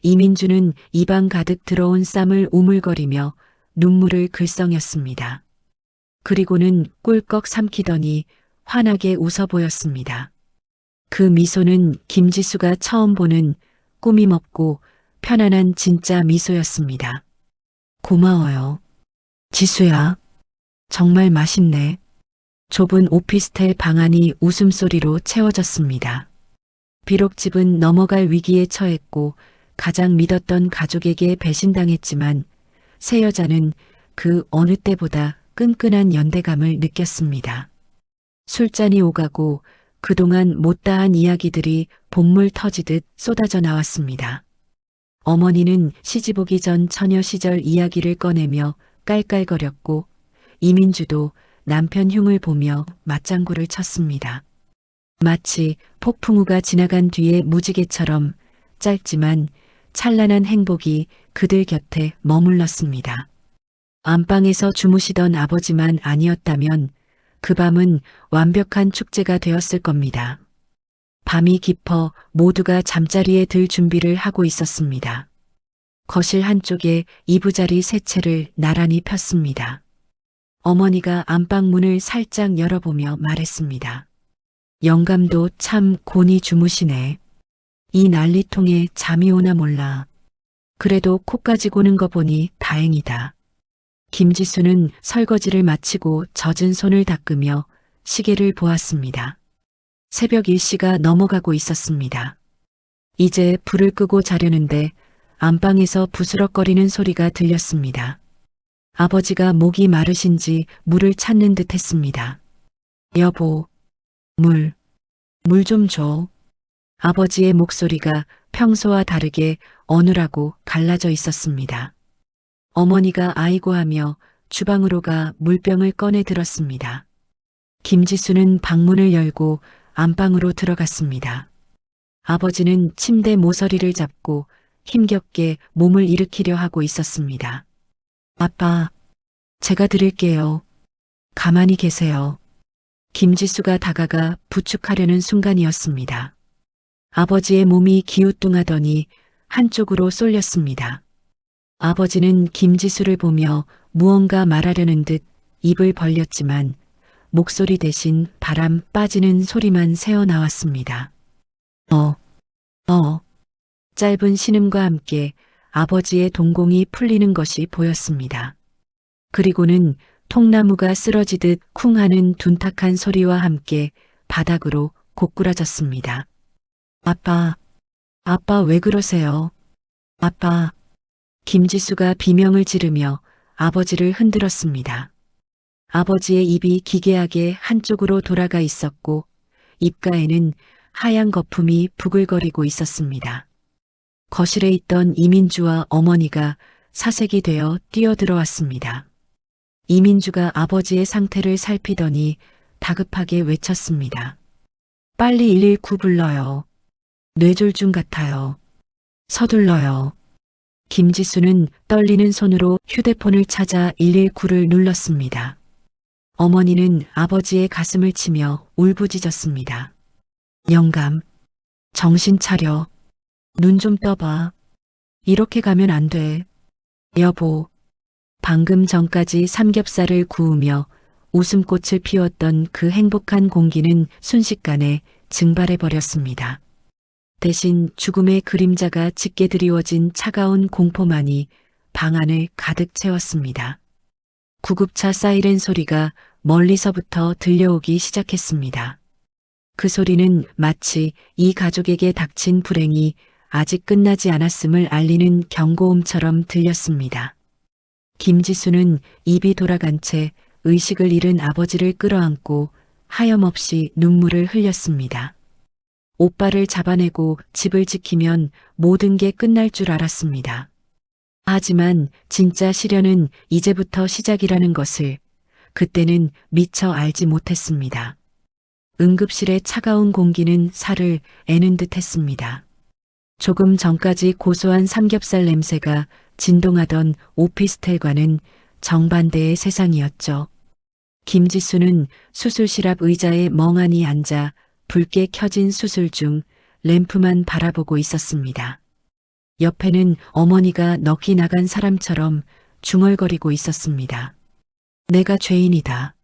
이민주는 입안 가득 들어온 쌈을 오물거리며 눈물을 글썽였습니다. 그리고는 꿀꺽 삼키더니 환하게 웃어 보였습니다. 그 미소는 김지수가 처음 보는 꾸밈 없고 편안한 진짜 미소였습니다. 고마워요. 지수야, 정말 맛있네. 좁은 오피스텔 방 안이 웃음소리로 채워졌습니다. 비록 집은 넘어갈 위기에 처했고 가장 믿었던 가족에게 배신당했지만 새 여자는 그 어느 때보다 끈끈한 연대감을 느꼈습니다. 술잔이 오가고 그동안 못다한 이야기들이 본물 터지듯 쏟아져 나왔습니다. 어머니는 시집 오기 전 처녀 시절 이야기를 꺼내며 깔깔거렸고 이민주도 남편 흉을 보며 맞장구를 쳤습니다. 마치 폭풍우가 지나간 뒤의 무지개처럼 짧지만 찬란한 행복이 그들 곁에 머물렀습니다. 안방에서 주무시던 아버지만 아니었다면 그 밤은 완벽한 축제가 되었을 겁니다. 밤이 깊어 모두가 잠자리에 들 준비를 하고 있었습니다. 거실 한쪽에 이부자리 세 채를 나란히 폈습니다. 어머니가 안방문을 살짝 열어보며 말했습니다. 영감도 참 곤히 주무시네. 이 난리통에 잠이 오나 몰라. 그래도 코까지 고는 거 보니 다행이다. 김지수는 설거지를 마치고 젖은 손을 닦으며 시계를 보았습니다. 새벽 1시가 넘어가고 있었습니다. 이제 불을 끄고 자려는데 안방에서 부스럭거리는 소리가 들렸습니다. 아버지가 목이 마르신지 물을 찾는 듯 했습니다. 여보, 물 좀 줘. 아버지의 목소리가 평소와 다르게 어눌하고 갈라져 있었습니다. 어머니가 아이고 하며 주방으로 가 물병을 꺼내 들었습니다. 김지수는 방문을 열고 안방으로 들어갔습니다. 아버지는 침대 모서리를 잡고 힘겹게 몸을 일으키려 하고 있었습니다. 아빠, 제가 드릴게요. 가만히 계세요. 김지수가 다가가 부축하려는 순간이었습니다. 아버지의 몸이 기우뚱하더니 한쪽으로 쏠렸습니다. 아버지는 김지수를 보며 무언가 말하려는 듯 입을 벌렸지만 목소리 대신 바람 빠지는 소리만 새어나왔습니다. 짧은 신음과 함께 아버지의 동공이 풀리는 것이 보였습니다. 그리고는 통나무가 쓰러지듯 쿵 하는 둔탁한 소리와 함께 바닥으로 고꾸라졌습니다. 아빠 왜 그러세요? 아빠. 김지수가 비명을 지르며 아버지를 흔들었습니다. 아버지의 입이 기괴하게 한쪽으로 돌아가 있었고 입가에는 하얀 거품이 부글거리고 있었습니다. 거실에 있던 이민주와 어머니가 사색이 되어 뛰어들어왔습니다. 이민주가 아버지의 상태를 살피더니 다급하게 외쳤습니다. 빨리 119 불러요. 뇌졸중 같아요. 서둘러요. 김지수는 떨리는 손으로 휴대폰을 찾아 119를 눌렀습니다. 어머니는 아버지의 가슴을 치며 울부짖었습니다. 영감, 정신 차려. 눈 좀 떠봐. 이렇게 가면 안 돼. 여보, 방금 전까지 삼겹살을 구우며 웃음꽃을 피웠던 그 행복한 공기는 순식간에 증발해버렸습니다. 대신 죽음의 그림자가 짙게 드리워진 차가운 공포만이 방 안을 가득 채웠습니다. 구급차 사이렌 소리가 멀리서부터 들려오기 시작했습니다. 그 소리는 마치 이 가족에게 닥친 불행이 아직 끝나지 않았음을 알리는 경고음처럼 들렸습니다. 김지수는 입이 돌아간 채 의식을 잃은 아버지를 끌어안고 하염없이 눈물을 흘렸습니다. 오빠를 잡아내고 집을 지키면 모든 게 끝날 줄 알았습니다. 하지만 진짜 시련은 이제부터 시작이라는 것을 그때는 미처 알지 못했습니다. 응급실의 차가운 공기는 살을 애는 듯 했습니다. 조금 전까지 고소한 삼겹살 냄새가 진동하던 오피스텔과는 정반대의 세상이었죠. 김지수는 수술실 앞 의자에 멍하니 앉아 붉게 켜진 수술 중 램프만 바라보고 있었습니다. 옆에는 어머니가 넋이 나간 사람처럼 중얼거리고 있었습니다. 내가 죄인이다.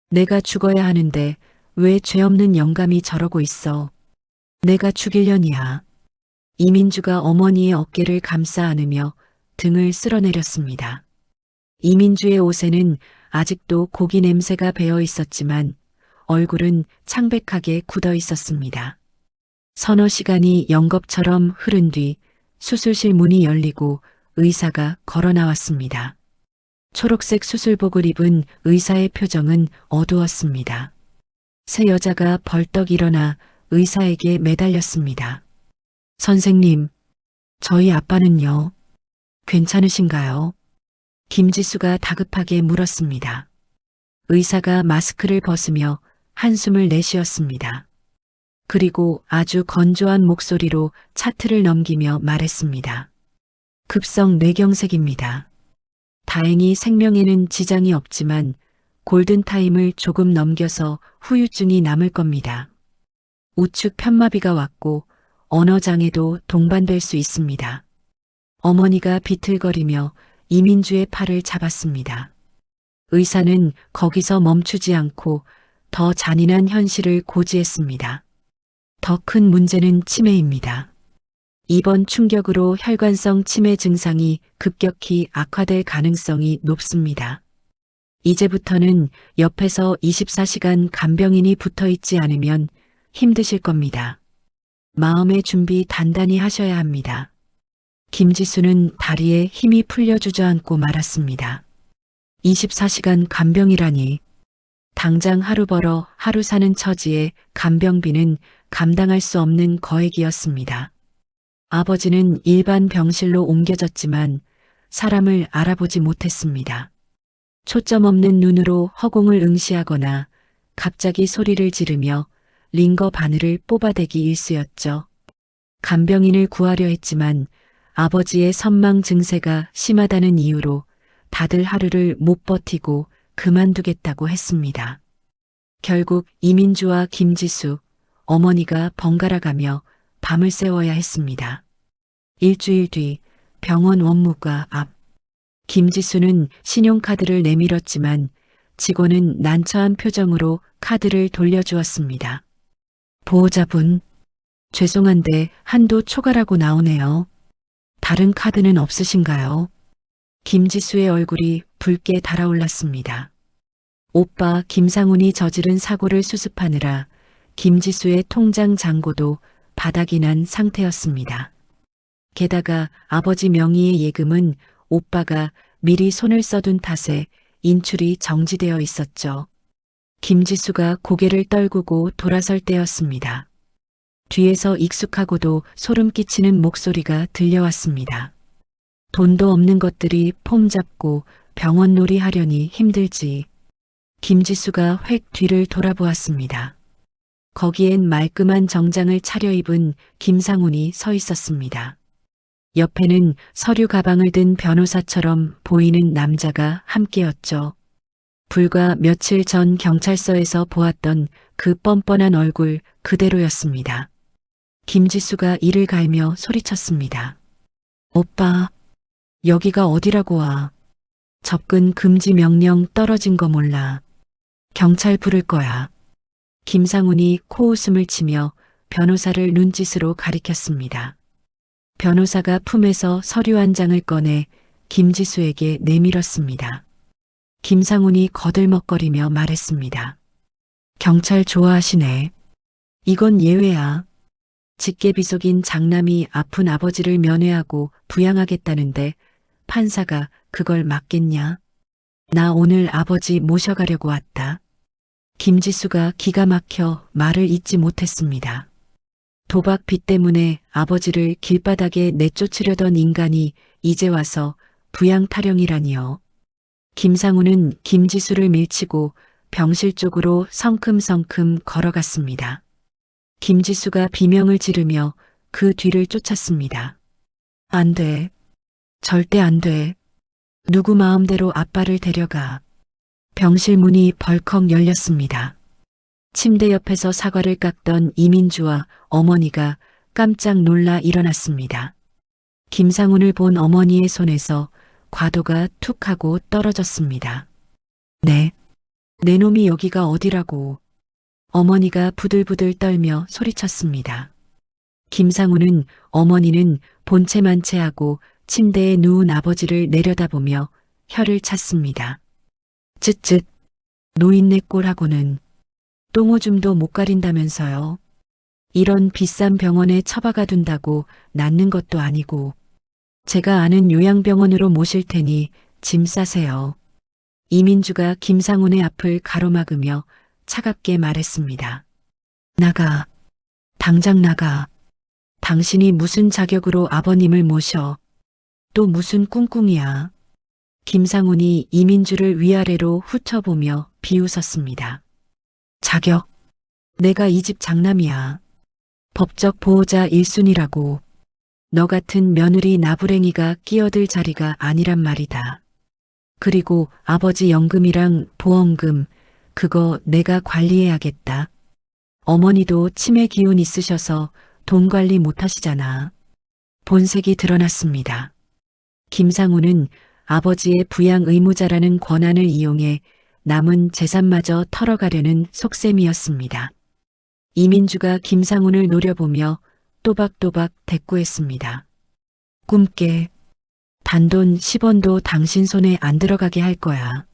내가 죽어야 하는데 왜 죄 없는 영감이 저러고 있어. 내가 죽일려니야. 이민주가 어머니의 어깨를 감싸 안으며 등을 쓸어내렸습니다. 이민주의 옷에는 아직도 고기 냄새가 배어 있었지만 얼굴은 창백하게 굳어 있었습니다. 서너 시간이 영겁처럼 흐른 뒤 수술실 문이 열리고 의사가 걸어 나왔습니다. 초록색 수술복을 입은 의사의 표정은 어두웠습니다. 새 여자가 벌떡 일어나 의사에게 매달렸습니다. 선생님, 저희 아빠는요? 괜찮으신가요? 김지수가 다급하게 물었습니다. 의사가 마스크를 벗으며 한숨을 내쉬었습니다. 그리고 아주 건조한 목소리로 차트를 넘기며 말했습니다. 급성 뇌경색입니다. 다행히 생명에는 지장이 없지만 골든타임을 조금 넘겨서 후유증이 남을 겁니다. 우측 편마비가 왔고 언어장애도 동반될 수 있습니다. 어머니가 비틀거리며 이민주의 팔을 잡았습니다. 의사는 거기서 멈추지 않고 더 잔인한 현실을 고지했습니다. 더 큰 문제는 치매입니다. 이번 충격으로 혈관성 치매 증상이 급격히 악화될 가능성이 높습니다. 이제부터는 옆에서 24시간 간병인이 붙어 있지 않으면 힘드실 겁니다. 마음의 준비 단단히 하셔야 합니다. 김지수는 다리에 힘이 풀려 주저앉고 말았습니다. 24시간 간병이라니. 당장 하루 벌어 하루 사는 처지에 간병비는 감당할 수 없는 거액이었습니다. 아버지는 일반 병실로 옮겨졌지만 사람을 알아보지 못했습니다. 초점 없는 눈으로 허공을 응시하거나 갑자기 소리를 지르며 링거 바늘을 뽑아대기 일쑤였죠. 간병인을 구하려 했지만 아버지의 선망 증세가 심하다는 이유로 다들 하루를 못 버티고 그만두겠다고 했습니다. 결국 이민주와 김지수, 어머니가 번갈아가며 밤을 새워야 했습니다. 일주일 뒤 병원 원무과 앞. 김지수는 신용카드를 내밀었지만 직원은 난처한 표정으로 카드를 돌려주었습니다. 보호자분, 죄송한데 한도 초과라고 나오네요. 다른 카드는 없으신가요? 김지수의 얼굴이 붉게 달아올랐습니다. 오빠 김상훈이 저지른 사고를 수습하느라 김지수의 통장 잔고도 바닥이 난 상태였습니다. 게다가 아버지 명의의 예금은 오빠가 미리 손을 써둔 탓에 인출이 정지되어 있었죠. 김지수가 고개를 떨구고 돌아설 때였습니다. 뒤에서 익숙하고도 소름 끼치는 목소리가 들려왔습니다. 돈도 없는 것들이 폼 잡고 병원놀이 하려니 힘들지. 김지수가 획 뒤를 돌아보았습니다. 거기엔 말끔한 정장을 차려입은 김상훈이 서 있었습니다. 옆에는 서류 가방을 든 변호사처럼 보이는 남자가 함께였죠. 불과 며칠 전 경찰서에서 보았던 그 뻔뻔한 얼굴 그대로였습니다. 김지수가 이를 갈며 소리쳤습니다. 오빠, 여기가 어디라고 와. 접근 금지 명령 떨어진 거 몰라. 경찰 부를 거야. 김상훈이 코웃음을 치며 변호사를 눈짓으로 가리켰습니다. 변호사가 품에서 서류 한 장을 꺼내 김지수에게 내밀었습니다. 김상훈이 거들먹거리며 말했습니다. 경찰 좋아하시네. 이건 예외야. 직계비속인 장남이 아픈 아버지를 면회하고 부양하겠다는데 판사가 그걸 막겠냐? 나 오늘 아버지 모셔가려고 왔다. 김지수가 기가 막혀 말을 잇지 못했습니다. 도박 빚 때문에 아버지를 길바닥에 내쫓으려던 인간이 이제 와서 부양 타령이라니요. 김상훈은 김지수를 밀치고 병실 쪽으로 성큼성큼 걸어갔습니다. 김지수가 비명을 지르며 그 뒤를 쫓았습니다. 안 돼. 절대 안 돼. 누구 마음대로 아빠를 데려가. 병실 문이 벌컥 열렸습니다. 침대 옆에서 사과를 깎던 이민주와 어머니가 깜짝 놀라 일어났습니다. 김상훈을 본 어머니의 손에서 과도가 툭 하고 떨어졌습니다. 네. 내 놈이 여기가 어디라고. 어머니가 부들부들 떨며 소리쳤습니다. 김상훈은 어머니는 본체만체하고 침대에 누운 아버지를 내려다보며 혀를 찼습니다. 쯧쯧. 노인네 꼴하고는 똥오줌도 못 가린다면서요. 이런 비싼 병원에 처박아 둔다고 낫는 것도 아니고. 제가 아는 요양병원으로 모실 테니 짐 싸세요. 이민주가 김상훈의 앞을 가로막으며 차갑게 말했습니다. 나가. 당장 나가. 당신이 무슨 자격으로 아버님을 모셔. 또 무슨 꿍꿍이야. 김상훈이 이민주를 위아래로 훑어보며 비웃었습니다. 자격. 내가 이 집 장남이야. 법적 보호자 1순위라고. 너 같은 며느리 나부랭이가 끼어들 자리가 아니란 말이다. 그리고 아버지 연금이랑 보험금, 그거 내가 관리해야겠다. 어머니도 치매 기운 있으셔서 돈 관리 못 하시잖아. 본색이 드러났습니다. 김상훈은 아버지의 부양 의무자라는 권한을 이용해 남은 재산마저 털어가려는 속셈이었습니다. 이민주가 김상훈을 노려보며 또박또박 대꾸했습니다. 꿈깨. 단돈 10원도 당신 손에 안 들어가게 할 거야.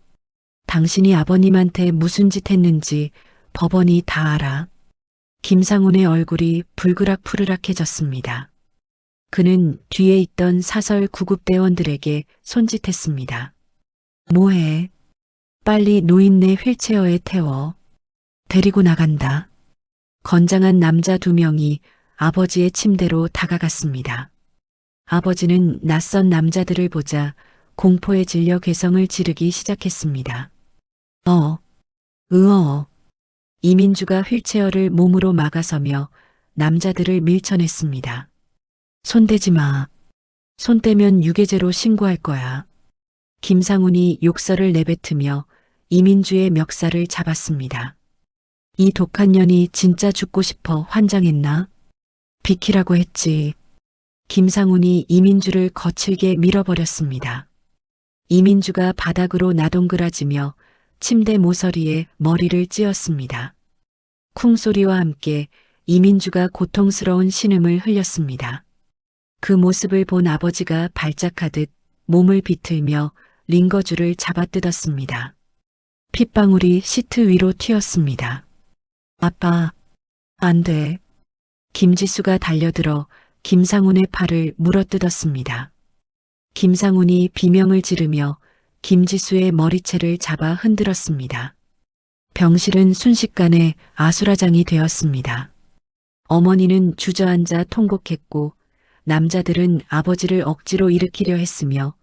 당신이 아버님한테 무슨 짓 했는지 법원이 다 알아. 김상훈의 얼굴이 불그락푸르락해졌습니다. 그는 뒤에 있던 사설 구급대원들에게 손짓했습니다. 뭐해? 빨리 노인네 휠체어에 태워. 데리고 나간다. 건장한 남자 2명이 아버지의 침대로 다가갔습니다. 아버지는 낯선 남자들을 보자 공포에 질려 괴성을 지르기 시작했습니다. 이민주가 휠체어를 몸으로 막아서며 남자들을 밀쳐냈습니다. 손대지 마. 손대면 유괴죄로 신고할 거야. 김상훈이 욕설을 내뱉으며 이민주의 멱살을 잡았습니다. 이 독한 년이 진짜 죽고 싶어 환장했나? 비키라고 했지. 김상훈이 이민주를 거칠게 밀어버렸습니다. 이민주가 바닥으로 나동그라지며 침대 모서리에 머리를 찧었습니다. 쿵소리와 함께 이민주가 고통스러운 신음을 흘렸습니다. 그 모습을 본 아버지가 발작하듯 몸을 비틀며 링거줄을 잡아뜯었습니다. 핏방울이 시트 위로 튀었습니다. 아빠, 안 돼. 김지수가 달려들어 김상훈의 팔을 물어뜯었습니다. 김상훈이 비명을 지르며 김지수의 머리채를 잡아 흔들었습니다. 병실은 순식간에 아수라장이 되었습니다. 어머니는 주저앉아 통곡했고 남자들은 아버지를 억지로 일으키려 했으며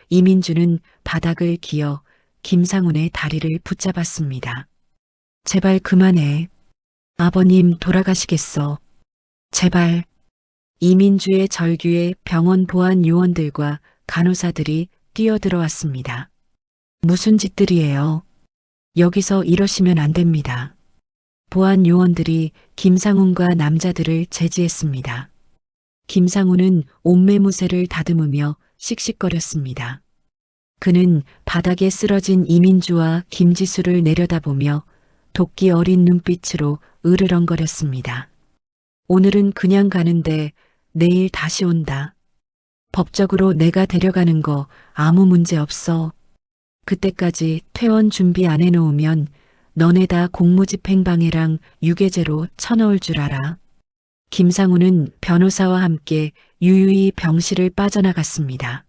이민주는 바닥을 기어 김상훈의 다리를 붙잡았습니다. 제발 그만해. 아버님 돌아가시겠어. 제발. 이민주의 절규에 병원 보안 요원들과 간호사들이 뛰어들어왔습니다. 무슨 짓들이에요? 여기서 이러시면 안 됩니다. 보안 요원들이 김상훈과 남자들을 제지했습니다. 김상훈은 옷매무새를 다듬으며 씩씩거렸습니다. 그는 바닥에 쓰러진 이민주와 김지수를 내려다보며 도끼 어린 눈빛으로 으르렁거렸습니다. 오늘은 그냥 가는데 내일 다시 온다. 법적으로 내가 데려가는 거 아무 문제 없어. 그때까지 퇴원 준비 안 해놓으면 너네 다 공무집행방해랑 유괴죄로 쳐넣을 줄 알아. 김상훈은 변호사와 함께 유유히 병실을 빠져나갔습니다.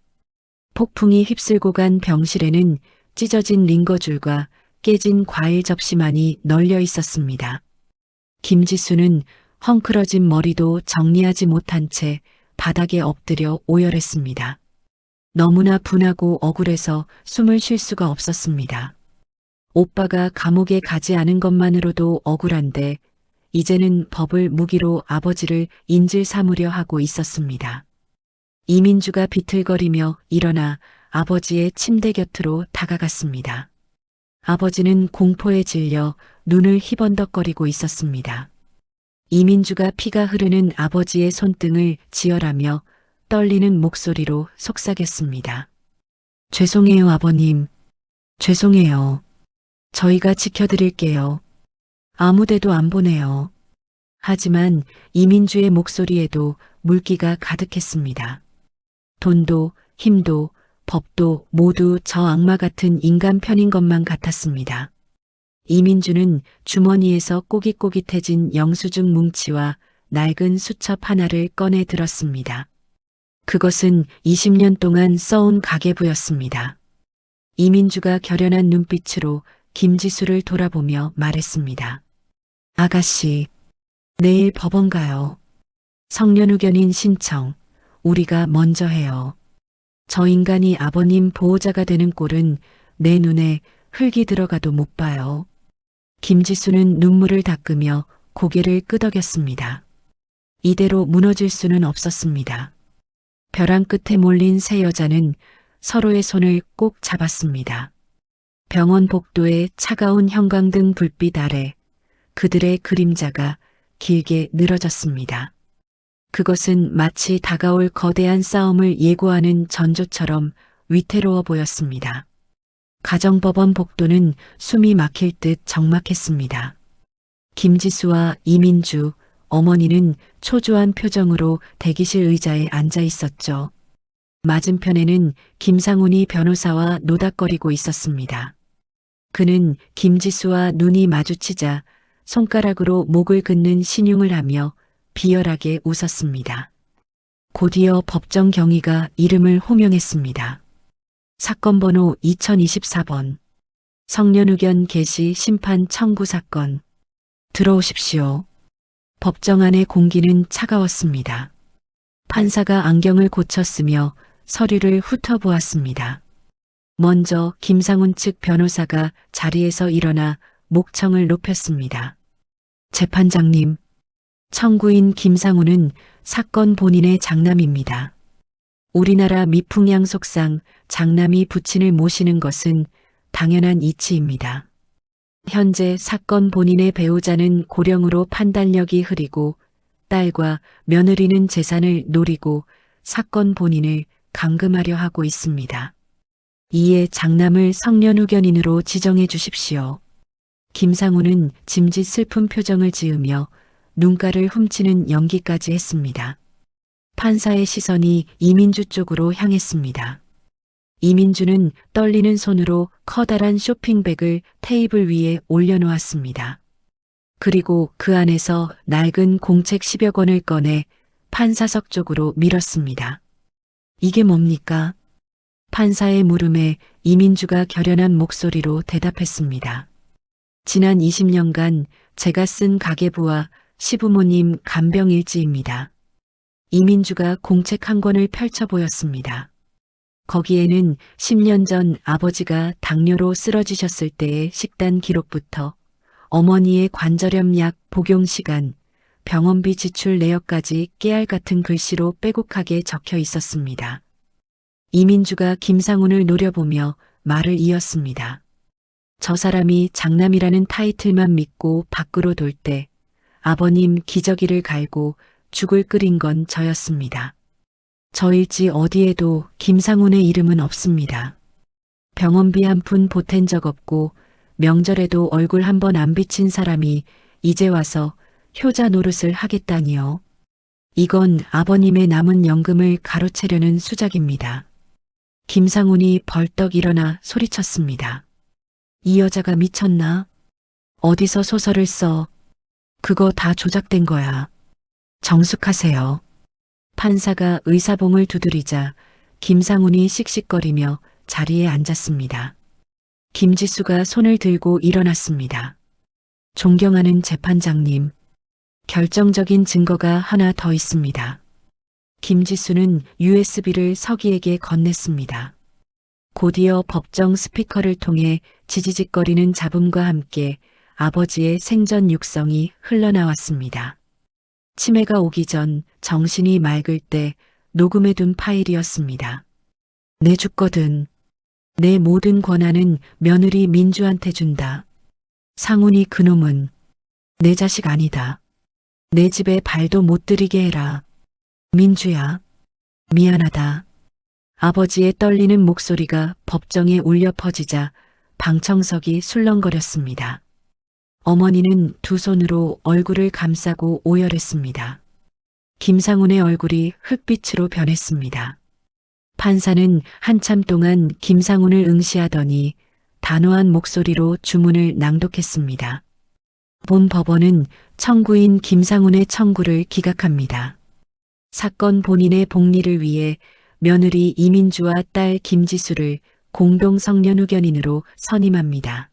폭풍이 휩쓸고 간 병실에는 찢어진 링거줄과 깨진 과일 접시만이 널려 있었습니다. 김지수는 헝클어진 머리도 정리하지 못한 채 바닥에 엎드려 오열했습니다. 너무나 분하고 억울해서 숨을 쉴 수가 없었습니다. 오빠가 감옥에 가지 않은 것만으로도 억울한데 이제는 법을 무기로 아버지를 인질 삼으려 하고 있었습니다. 이민주가 비틀거리며 일어나 아버지의 침대 곁으로 다가갔습니다. 아버지는 공포에 질려 눈을 희번덕거리고 있었습니다. 이민주가 피가 흐르는 아버지의 손등을 지어라며 떨리는 목소리로 속삭였습니다. 죄송해요, 아버님. 죄송해요. 저희가 지켜드릴게요. 아무데도 안 보내요. 하지만 이민주의 목소리에도 물기가 가득했습니다. 돈도 힘도 법도 모두 저 악마 같은 인간 편인 것만 같았습니다. 이민주는 주머니에서 꼬깃꼬깃해진 영수증 뭉치와 낡은 수첩 하나를 꺼내 들었습니다. 그것은 20년 동안 써온 가계부였습니다. 이민주가 결연한 눈빛으로 김지수를 돌아보며 말했습니다. 아가씨, 내일 법원 가요. 성년후견인 신청, 우리가 먼저 해요. 저 인간이 아버님 보호자가 되는 꼴은 내 눈에 흙이 들어가도 못 봐요. 김지수는 눈물을 닦으며 고개를 끄덕였습니다. 이대로 무너질 수는 없었습니다. 벼랑 끝에 몰린 세 여자는 서로의 손을 꼭 잡았습니다. 병원 복도의 차가운 형광등 불빛 아래 그들의 그림자가 길게 늘어졌습니다. 그것은 마치 다가올 거대한 싸움을 예고하는 전조처럼 위태로워 보였습니다. 가정법원 복도는 숨이 막힐 듯 적막했습니다. 김지수와 이민주, 어머니는 초조한 표정으로 대기실 의자에 앉아 있었죠. 맞은편에는 김상훈이 변호사와 노닥거리고 있었습니다. 그는 김지수와 눈이 마주치자 손가락으로 목을 긋는 신용을 하며 비열하게 웃었습니다. 곧이어 법정 경위가 이름을 호명했습니다. 사건 번호 2024번. 성년후견 개시 심판 청구 사건. 들어오십시오. 법정 안의 공기는 차가웠습니다. 판사가 안경을 고쳤으며 서류를 훑어보았습니다. 먼저 김상훈 측 변호사가 자리에서 일어나 목청을 높였습니다. 재판장님, 청구인 김상훈은 사건 본인의 장남입니다. 우리나라 미풍양 속상 장남이 부친을 모시는 것은 당연한 이치입니다. 현재 사건 본인의 배우자는 고령으로 판단력이 흐리고 딸과 며느리는 재산을 노리고 사건 본인을 감금하려 하고 있습니다. 이에 장남을 성년후견인으로 지정해 주십시오. 김상훈은 짐짓 슬픈 표정을 지으며 눈가를 훔치는 연기까지 했습니다. 판사의 시선이 이민주 쪽으로 향했습니다. 이민주는 떨리는 손으로 커다란 쇼핑백을 테이블 위에 올려놓았습니다. 그리고 그 안에서 낡은 공책 10여 권을 꺼내 판사석 쪽으로 밀었습니다. 이게 뭡니까? 판사의 물음에 이민주가 결연한 목소리로 대답했습니다. 지난 20년간 제가 쓴 가계부와 시부모님 간병일지입니다. 이민주가 공책 한 권을 펼쳐 보였습니다. 거기에는 10년 전 아버지가 당뇨로 쓰러지셨을 때의 식단 기록부터 어머니의 관절염 약 복용 시간, 병원비 지출 내역까지 깨알 같은 글씨로 빼곡하게 적혀 있었습니다. 이민주가 김상훈을 노려보며 말을 이었습니다. 저 사람이 장남이라는 타이틀만 믿고 밖으로 돌 때 아버님 기저귀를 갈고 죽을 끓인 건 저였습니다. 저 일지 어디에도 김상훈의 이름은 없습니다. 병원비 한 푼 보탠 적 없고 명절에도 얼굴 한 번 안 비친 사람이 이제 와서 효자 노릇을 하겠다니요. 이건 아버님의 남은 연금을 가로채려는 수작입니다. 김상훈이 벌떡 일어나 소리쳤습니다. 이 여자가 미쳤나? 어디서 소설을 써? 그거 다 조작된 거야. 정숙하세요. 판사가 의사봉을 두드리자 김상훈이 씩씩거리며 자리에 앉았습니다. 김지수가 손을 들고 일어났습니다. 존경하는 재판장님, 결정적인 증거가 하나 더 있습니다. 김지수는 USB를 서기에게 건넸습니다. 곧이어 법정 스피커를 통해 지지직거리는 잡음과 함께 아버지의 생전 육성이 흘러나왔습니다. 치매가 오기 전 정신이 맑을 때 녹음해둔 파일이었습니다. 내 죽거든. 내 모든 권한은 며느리 민주한테 준다. 상훈이 그놈은 내 자식 아니다. 내 집에 발도 못 들이게 해라. 민주야, 미안하다. 아버지의 떨리는 목소리가 법정에 울려 퍼지자 방청석이 술렁거렸습니다. 어머니는 두 손으로 얼굴을 감싸고 오열했습니다. 김상훈의 얼굴이 흙빛으로 변했습니다. 판사는 한참 동안 김상훈을 응시하더니 단호한 목소리로 주문을 낭독했습니다. 본 법원은 청구인 김상훈의 청구를 기각합니다. 사건 본인의 복리를 위해 며느리 이민주와 딸 김지수를 공동 성년후견인으로 선임합니다.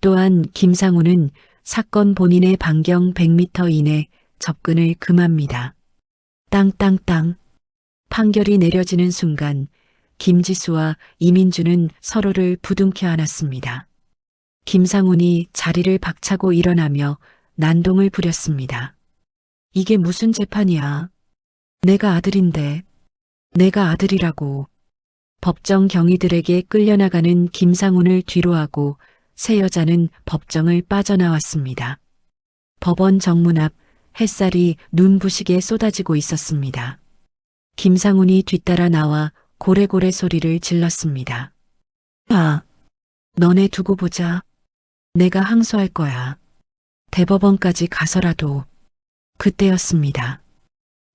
또한 김상훈은 사건 본인의 반경 100m 이내 접근을 금합니다. 땅땅땅. 판결이 내려지는 순간 김지수와 이민주는 서로를 부둥켜 안았습니다. 김상훈이 자리를 박차고 일어나며 난동을 부렸습니다. 이게 무슨 재판이야? 내가 아들인데. 내가 아들이라고. 법정 경위들에게 끌려나가는 김상훈을 뒤로하고 세 여자는 법정을 빠져나왔습니다. 법원 정문 앞 햇살이 눈부시게 쏟아지고 있었습니다. 김상훈이 뒤따라 나와 고래고래 소리를 질렀습니다. 아, 너네 두고 보자. 내가 항소할 거야. 대법원까지 가서라도. 그때였습니다.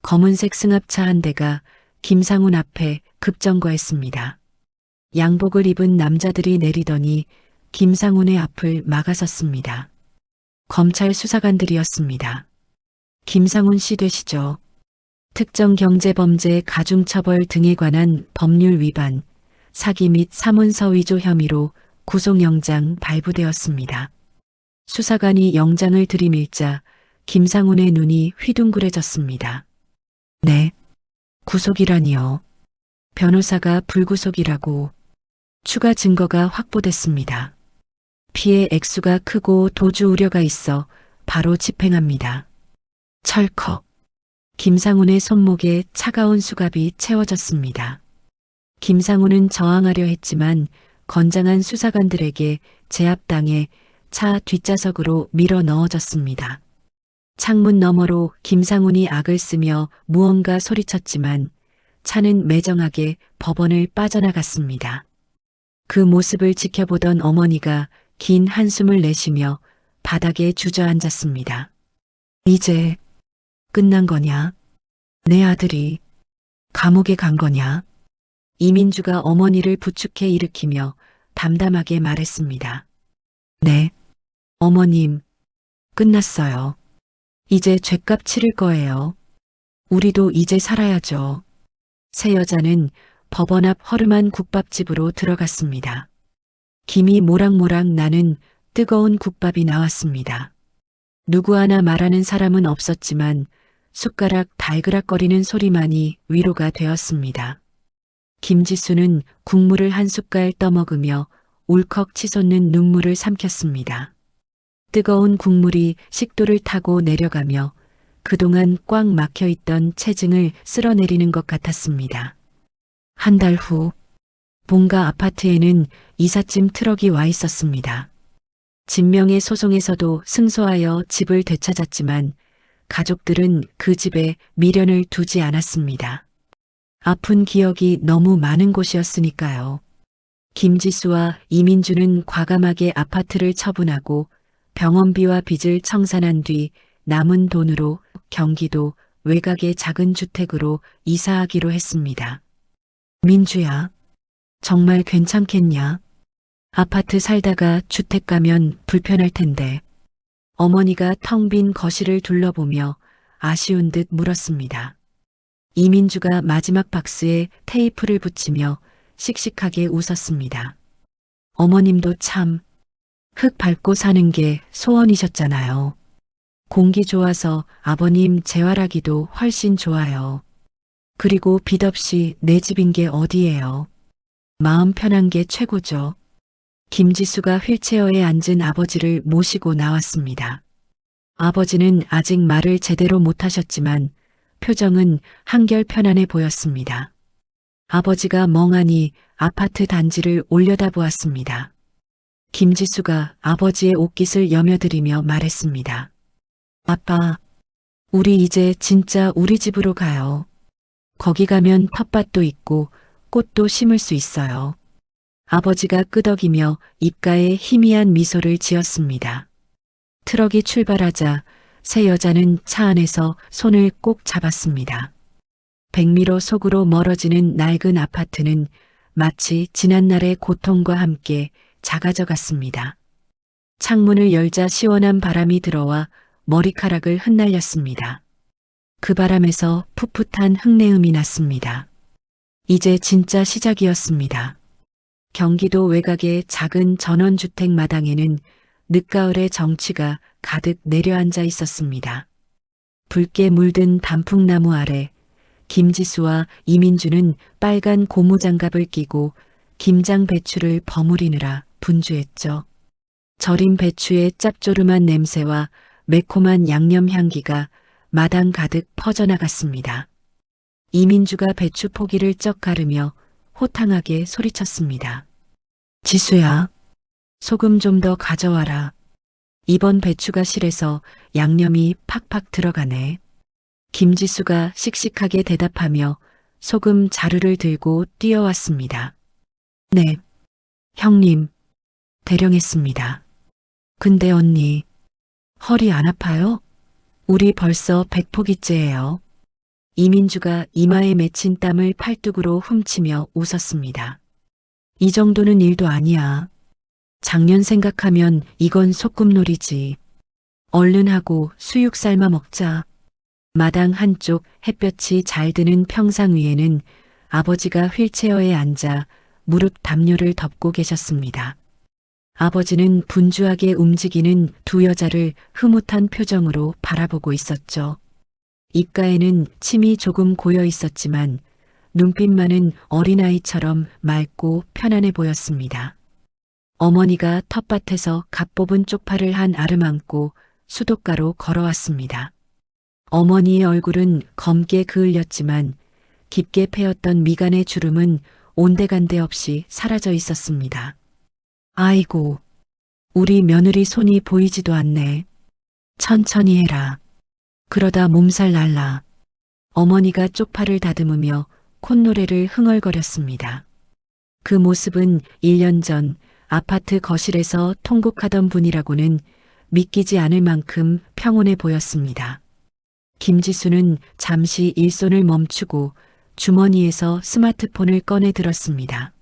검은색 승합차 한 대가 김상훈 앞에 급정거했습니다. 양복을 입은 남자들이 내리더니 김상훈의 앞을 막아섰습니다. 검찰 수사관들이었습니다. 김상훈 씨 되시죠? 특정경제범죄 가중처벌 등에 관한 법률 위반, 사기 및 사문서 위조 혐의로 구속영장 발부되었습니다. 수사관이 영장을 들이밀자 김상훈의 눈이 휘둥그레졌습니다. 네, 구속이라니요. 변호사가 불구속이라고. 추가 증거가 확보됐습니다. 피해 액수가 크고 도주 우려가 있어 바로 집행합니다. 철컥. 김상훈의 손목에 차가운 수갑이 채워졌습니다. 김상훈은 저항하려 했지만 건장한 수사관들에게 제압당해 차 뒷좌석으로 밀어 넣어졌습니다. 창문 너머로 김상훈이 악을 쓰며 무언가 소리쳤지만 차는 매정하게 법원을 빠져나갔습니다. 그 모습을 지켜보던 어머니가 긴 한숨을 내쉬며 바닥에 주저앉았습니다. 이제 끝난 거냐? 내 아들이 감옥에 간 거냐? 이민주가 어머니를 부축해 일으키며 담담하게 말했습니다. 네, 어머님, 끝났어요. 이제 죗값 치를 거예요. 우리도 이제 살아야죠. 세 여자는 법원 앞 허름한 국밥집으로 들어갔습니다. 김이 모락모락 나는 뜨거운 국밥이 나왔습니다. 누구 하나 말하는 사람은 없었지만 숟가락 달그락거리는 소리만이 위로가 되었습니다. 김지수는 국물을 한 숟갈 떠먹으며 울컥 치솟는 눈물을 삼켰습니다. 뜨거운 국물이 식도를 타고 내려가며 그동안 꽉 막혀 있던 체증을 쓸어내리는 것 같았습니다. 한 달 후, 본가 아파트에는 이삿짐 트럭이 와 있었습니다. 진명의 소송에서도 승소하여 집을 되찾았지만 가족들은 그 집에 미련을 두지 않았습니다. 아픈 기억이 너무 많은 곳이었으니까요. 김지수와 이민주는 과감하게 아파트를 처분하고 병원비와 빚을 청산한 뒤 남은 돈으로 경기도 외곽의 작은 주택으로 이사하기로 했습니다. 민주야, 정말 괜찮겠냐? 아파트 살다가 주택 가면 불편할 텐데. 어머니가 텅 빈 거실을 둘러보며 아쉬운 듯 물었습니다. 이민주가 마지막 박스에 테이프를 붙이며 씩씩하게 웃었습니다. 어머님도 참 흙 밟고 사는 게 소원이셨잖아요. 공기 좋아서 아버님 재활하기도 훨씬 좋아요. 그리고 빚 없이 내 집인 게 어디예요. 마음 편한 게 최고죠. 김지수가 휠체어에 앉은 아버지를 모시고 나왔습니다. 아버지는 아직 말을 제대로 못하셨지만 표정은 한결 편안해 보였습니다. 아버지가 멍하니 아파트 단지를 올려다보았습니다. 김지수가 아버지의 옷깃을 여며들이며 말했습니다. 아빠, 우리 이제 진짜 우리 집으로 가요. 거기 가면 텃밭도 있고 꽃도 심을 수 있어요. 아버지가 끄덕이며 입가에 희미한 미소를 지었습니다. 트럭이 출발하자 세 여자는 차 안에서 손을 꼭 잡았습니다. 백미로 속으로 멀어지는 낡은 아파트는 마치 지난날의 고통과 함께 작아져 갔습니다. 창문을 열자 시원한 바람이 들어와 머리카락을 흩날렸습니다. 그 바람에서 풋풋한 흙내음이 났습니다. 이제 진짜 시작이었습니다. 경기도 외곽의 작은 전원주택 마당에는 늦가을의 정취가 가득 내려앉아 있었습니다. 붉게 물든 단풍나무 아래 김지수와 이민주는 빨간 고무장갑을 끼고 김장 배추를 버무리느라 분주했죠. 절인 배추의 짭조름한 냄새와 매콤한 양념 향기가 마당 가득 퍼져나갔습니다. 이민주가 배추 포기를 쩍 가르며 호탕하게 소리쳤습니다. 지수야, 소금 좀 더 가져와라. 이번 배추가 실해서 양념이 팍팍 들어가네. 김지수가 씩씩하게 대답하며 소금 자루를 들고 뛰어왔습니다. 네, 형님, 대령했습니다. 근데 언니, 허리 안 아파요? 우리 벌써 100포기째예요. 이민주가 이마에 맺힌 땀을 팔뚝으로 훔치며 웃었습니다. 이 정도는 일도 아니야. 작년 생각하면 이건 소꿉놀이지. 얼른 하고 수육 삶아 먹자. 마당 한쪽 햇볕이 잘 드는 평상 위에는 아버지가 휠체어에 앉아 무릎 담요를 덮고 계셨습니다. 아버지는 분주하게 움직이는 두 여자를 흐뭇한 표정으로 바라보고 있었죠. 입가에는 침이 조금 고여 있었지만 눈빛만은 어린아이처럼 맑고 편안해 보였습니다. 어머니가 텃밭에서 갓 뽑은 쪽파를 한 알을 안고 수도가로 걸어왔습니다. 어머니의 얼굴은 검게 그을렸지만 깊게 패였던 미간의 주름은 온데간데 없이 사라져 있었습니다. 아이고, 우리 며느리 손이 보이지도 않네. 천천히 해라. 그러다 몸살 날라. 어머니가 쪽파를 다듬으며 콧노래를 흥얼거렸습니다. 그 모습은 1년 전 아파트 거실에서 통곡하던 분이라고는 믿기지 않을 만큼 평온해 보였습니다. 김지수는 잠시 일손을 멈추고 주머니에서 스마트폰을 꺼내 들었습니다.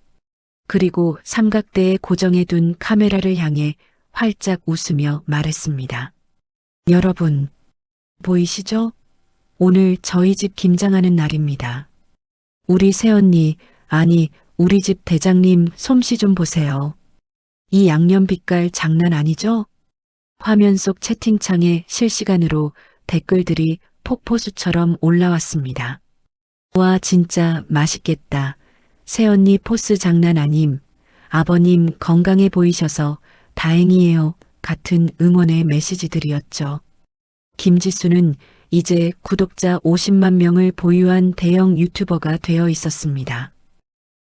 그리고 삼각대에 고정해 둔 카메라를 향해 활짝 웃으며 말했습니다. 여러분, 보이시죠? 오늘 저희 집 김장하는 날입니다. 우리 새언니, 아니 우리 집 대장님 솜씨 좀 보세요. 이 양념 빛깔 장난 아니죠? 화면 속 채팅창에 실시간으로 댓글들이 폭포수처럼 올라왔습니다. 와 진짜 맛있겠다. 새언니 포스 장난 아님. 아버님 건강해 보이셔서 다행이에요. 같은 응원의 메시지들이었죠. 김지수는 이제 구독자 50만 명을 보유한 대형 유튜버가 되어 있었습니다.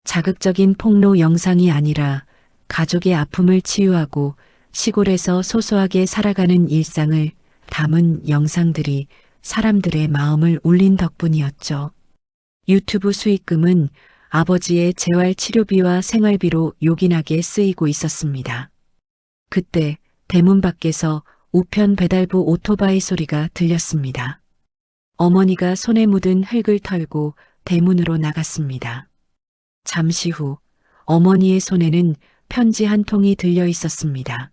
자극적인 폭로 영상이 아니라 가족의 아픔을 치유하고 시골에서 소소하게 살아가는 일상을 담은 영상들이 사람들의 마음을 울린 덕분이었죠. 유튜브 수익금은 아버지의 재활 치료비와 생활비로 요긴하게 쓰이고 있었습니다. 그때 대문 밖에서 우편 배달부 오토바이 소리가 들렸습니다. 어머니가 손에 묻은 흙을 털고 대문으로 나갔습니다. 잠시 후 어머니의 손에는 편지 한 통이 들려 있었습니다.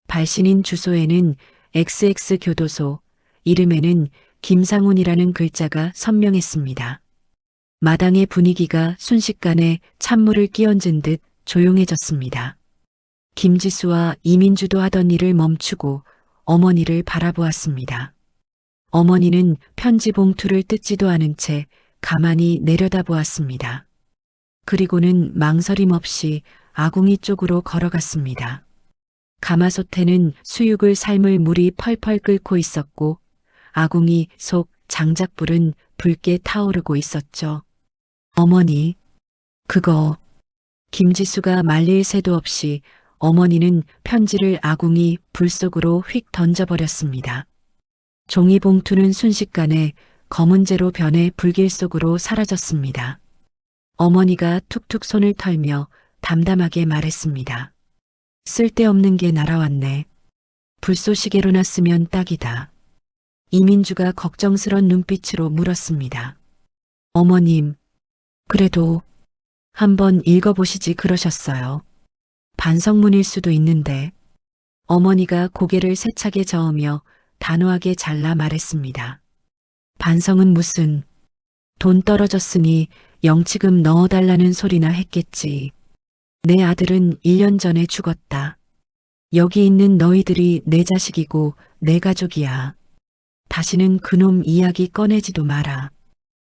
발신인 주소에는 XX 교도소, 이름에는 김상훈이라는 글자가 선명했습니다. 마당의 분위기가 순식간에 찬물을 끼얹은 듯 조용해졌습니다. 김지수와 이민주도 하던 일을 멈추고 어머니를 바라보았습니다. 어머니는 편지 봉투를 뜯지도 않은 채 가만히 내려다보았습니다. 그리고는 망설임 없이 아궁이 쪽으로 걸어갔습니다. 가마솥에는 수육을 삶을 물이 펄펄 끓고 있었고 아궁이 속 장작불은 붉게 타오르고 있었죠. 어머니, 그거. 김지수가 말릴 새도 없이 어머니는 편지를 아궁이 불 속으로 휙 던져버렸습니다. 종이봉투는 순식간에 검은재로 변해 불길 속으로 사라졌습니다. 어머니가 툭툭 손을 털며 담담하게 말했습니다. 쓸데없는 게 날아왔네. 불쏘시개로 놨으면 딱이다. 이민주가 걱정스런 눈빛으로 물었습니다. 어머님, 그래도 한번 읽어보시지 그러셨어요. 반성문일 수도 있는데. 어머니가 고개를 세차게 저으며 단호하게 잘라 말했습니다. 반성은 무슨, 돈 떨어졌으니 영치금 넣어달라는 소리나 했겠지. 내 아들은 1년 전에 죽었다. 여기 있는 너희들이 내 자식이고 내 가족이야. 다시는 그놈 이야기 꺼내지도 마라.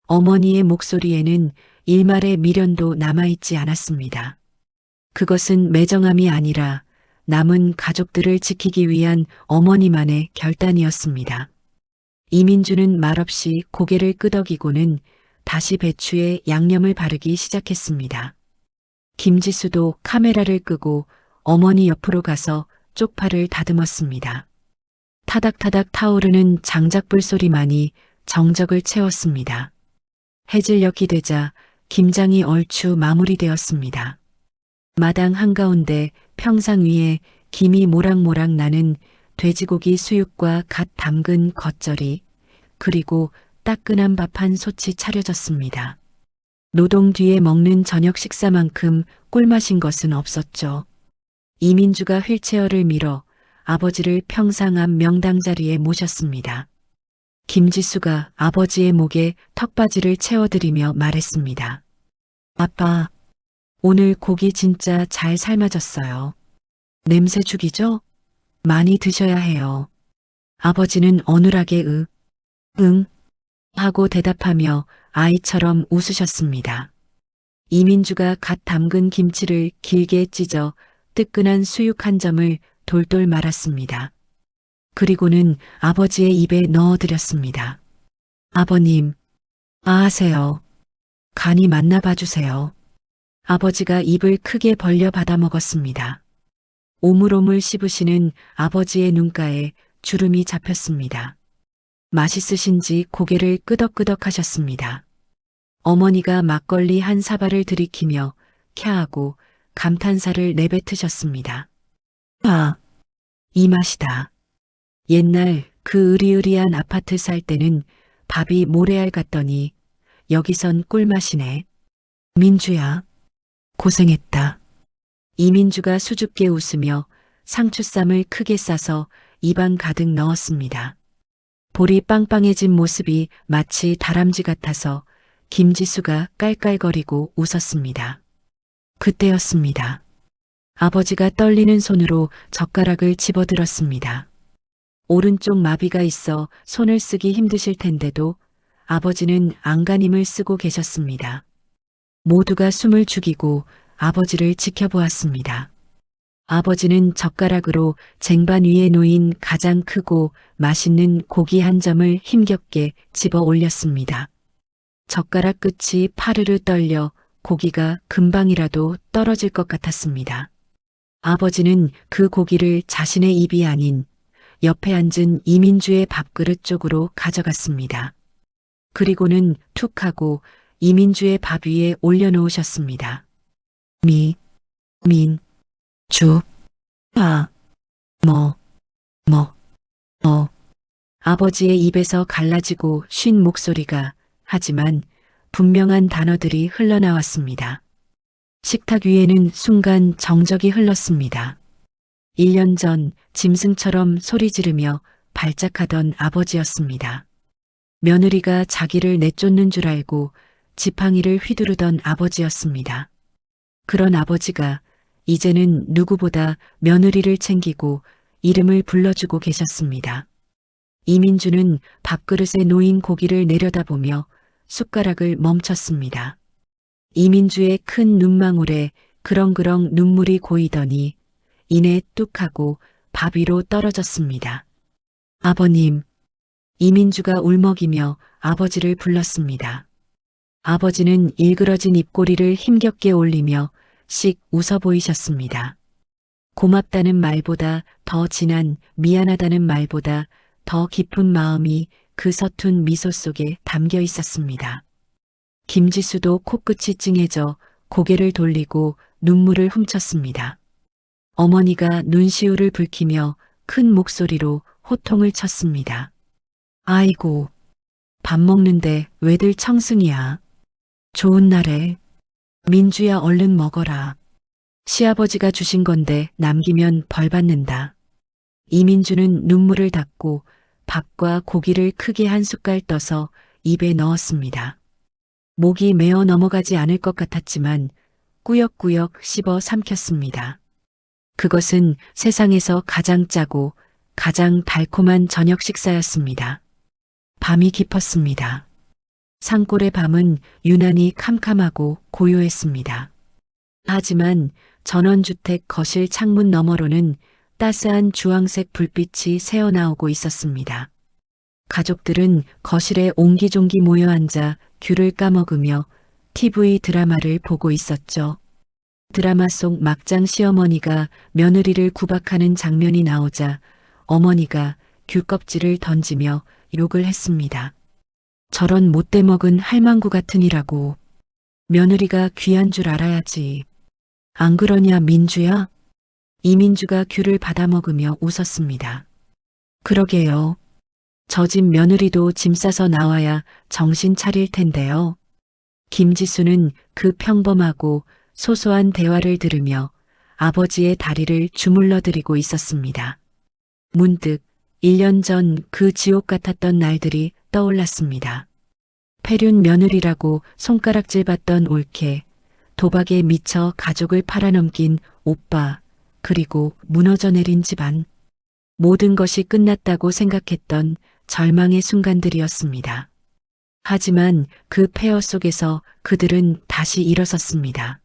어머니의 목소리에는 일말의 미련도 남아있지 않았습니다. 그것은 매정함이 아니라 남은 가족들을 지키기 위한 어머니만의 결단이었습니다. 이민주는 말없이 고개를 끄덕이고는 다시 배추에 양념을 바르기 시작했습니다. 김지수도 카메라를 끄고 어머니 옆으로 가서 쪽파를 다듬었습니다. 타닥타닥 타오르는 장작불 소리만이 정적을 채웠습니다. 해질녘이 되자 김장이 얼추 마무리되었습니다. 마당 한가운데 평상 위에 김이 모락모락 나는 돼지고기 수육과 갓 담근 겉절이, 그리고 따끈한 밥 한 솥이 차려졌습니다. 노동 뒤에 먹는 저녁 식사만큼 꿀맛인 것은 없었죠. 이민주가 휠체어를 밀어 아버지를 평상 앞 명당 자리에 모셨습니다. 김지수가 아버지의 목에 턱받이를 채워드리며 말했습니다. 아빠, 오늘 고기 진짜 잘 삶아졌어요. 냄새 죽이죠? 많이 드셔야 해요. 아버지는 어눌하게 응, 하고 대답하며 아이처럼 웃으셨습니다. 이민주가 갓 담근 김치를 길게 찢어 뜨끈한 수육 한 점을 돌돌 말았습니다. 그리고는 아버지의 입에 넣어드렸습니다. 아버님, 아하세요. 간이 맞나 봐주세요. 아버지가 입을 크게 벌려 받아 먹었습니다. 오물오물 씹으시는 아버지의 눈가에 주름이 잡혔습니다. 맛있으신지 고개를 끄덕끄덕 하셨습니다. 어머니가 막걸리 한 사발을 들이키며 캬하고 감탄사를 내뱉으셨습니다. 아, 이 맛이다. 옛날 그 으리으리한 아파트 살 때는 밥이 모래알 같더니 여기선 꿀맛이네. 민주야, 고생했다. 이민주가 수줍게 웃으며 상추쌈을 크게 싸서 입안 가득 넣었습니다. 볼이 빵빵해진 모습이 마치 다람쥐 같아서 김지수가 깔깔거리고 웃었습니다. 그때였습니다. 아버지가 떨리는 손으로 젓가락을 집어들었습니다. 오른쪽 마비가 있어 손을 쓰기 힘드실 텐데도 아버지는 안간힘을 쓰고 계셨습니다. 모두가 숨을 죽이고 아버지를 지켜보았습니다. 아버지는 젓가락으로 쟁반 위에 놓인 가장 크고 맛있는 고기 한 점을 힘겹게 집어 올렸습니다. 젓가락 끝이 파르르 떨려 고기가 금방이라도 떨어질 것 같았습니다. 아버지는 그 고기를 자신의 입이 아닌 옆에 앉은 이민주의 밥그릇 쪽으로 가져갔습니다. 그리고는 툭 하고 이민주의 밥 위에 올려놓으셨습니다. 주, 아버지의 입에서 갈라지고 쉰 목소리가 하지만 분명한 단어들이 흘러나왔습니다. 식탁 위에는 순간 정적이 흘렀습니다. 1년 전 짐승처럼 소리 지르며 발작하던 아버지였습니다. 며느리가 자기를 내쫓는 줄 알고 지팡이를 휘두르던 아버지였습니다. 그런 아버지가 이제는 누구보다 며느리를 챙기고 이름을 불러주고 계셨습니다. 이민주는 밥그릇에 놓인 고기를 내려다보며 숟가락을 멈췄습니다. 이민주의 큰 눈망울에 그렁그렁 눈물이 고이더니 이내 뚝 하고 밥 위로 떨어졌습니다. 아버님, 이민주가 울먹이며 아버지를 불렀습니다. 아버지는 일그러진 입꼬리를 힘겹게 올리며 씩 웃어 보이셨습니다. 고맙다는 말보다 더 진한 미안하다는 말보다 더 깊은 마음이 그 서툰 미소 속에 담겨 있었습니다. 김지수도 코끝이 찡해져 고개를 돌리고 눈물을 훔쳤습니다. 어머니가 눈시울을 붉히며 큰 목소리로 호통을 쳤습니다. 아이고, 밥 먹는데 왜들 청승이야. 좋은 날에 민주야 얼른 먹어라. 시아버지가 주신 건데 남기면 벌 받는다. 이민주는 눈물을 닦고 밥과 고기를 크게 한 숟갈 떠서 입에 넣었습니다. 목이 메어 넘어가지 않을 것 같았지만 꾸역꾸역 씹어 삼켰습니다. 그것은 세상에서 가장 짜고 가장 달콤한 저녁 식사였습니다. 밤이 깊었습니다. 산골의 밤은 유난히 캄캄하고 고요했습니다. 하지만 전원주택 거실 창문 너머로는 따스한 주황색 불빛이 새어나오고 있었습니다. 가족들은 거실에 옹기종기 모여 앉아 귤을 까먹으며 TV 드라마를 보고 있었죠. 드라마 속 막장 시어머니가 며느리를 구박하는 장면이 나오자 어머니가 귤 껍질을 던지며 욕을 했습니다. 저런 못돼 먹은 할망구 같으니라고. 며느리가 귀한 줄 알아야지. 안 그러냐 민주야? 이민주가 귤을 받아 먹으며 웃었습니다. 그러게요. 저 집 며느리도 짐 싸서 나와야 정신 차릴 텐데요. 김지수는 그 평범하고 소소한 대화를 들으며 아버지의 다리를 주물러 드리고 있었습니다. 문득 1년 전 그 지옥 같았던 날들이 떠올랐습니다. 폐륜 며느리라고 손가락질 받던 올케, 도박에 미쳐 가족을 팔아넘긴 오빠, 그리고 무너져 내린 집안. 모든 것이 끝났다고 생각했던 절망의 순간들이었습니다. 하지만 그 폐허 속에서 그들은 다시 일어섰습니다.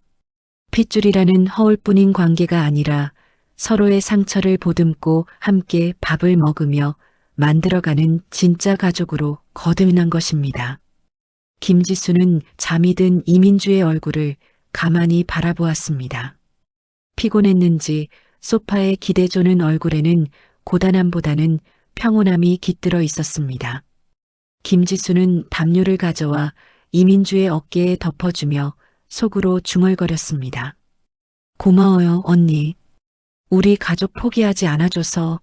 핏줄이라는 허울뿐인 관계가 아니라 서로의 상처를 보듬고 함께 밥을 먹으며 만들어가는 진짜 가족으로 거듭난 것입니다. 김지수는 잠이 든 이민주의 얼굴을 가만히 바라보았습니다. 피곤했는지 소파에 기대조는 얼굴에는 고단함보다는 평온함이 깃들어 있었습니다. 김지수는 담요를 가져와 이민주의 어깨에 덮어주며 속으로 중얼거렸습니다. 고마워요, 언니. 우리 가족 포기하지 않아줘서.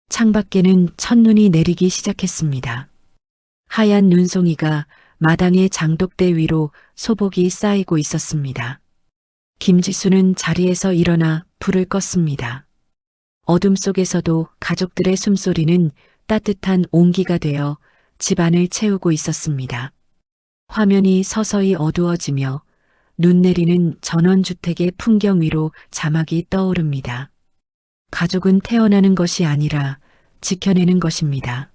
창밖에는 첫눈이 내리기 시작했습니다. 하얀 눈송이가 마당의 장독대 위로 소복이 쌓이고 있었습니다. 김지수는 자리에서 일어나 불을 껐습니다. 어둠 속에서도 가족들의 숨소리는 따뜻한 온기가 되어 집안을 채우고 있었습니다. 화면이 서서히 어두워지며 눈 내리는 전원주택의 풍경 위로 자막이 떠오릅니다. 가족은 태어나는 것이 아니라 지켜내는 것입니다.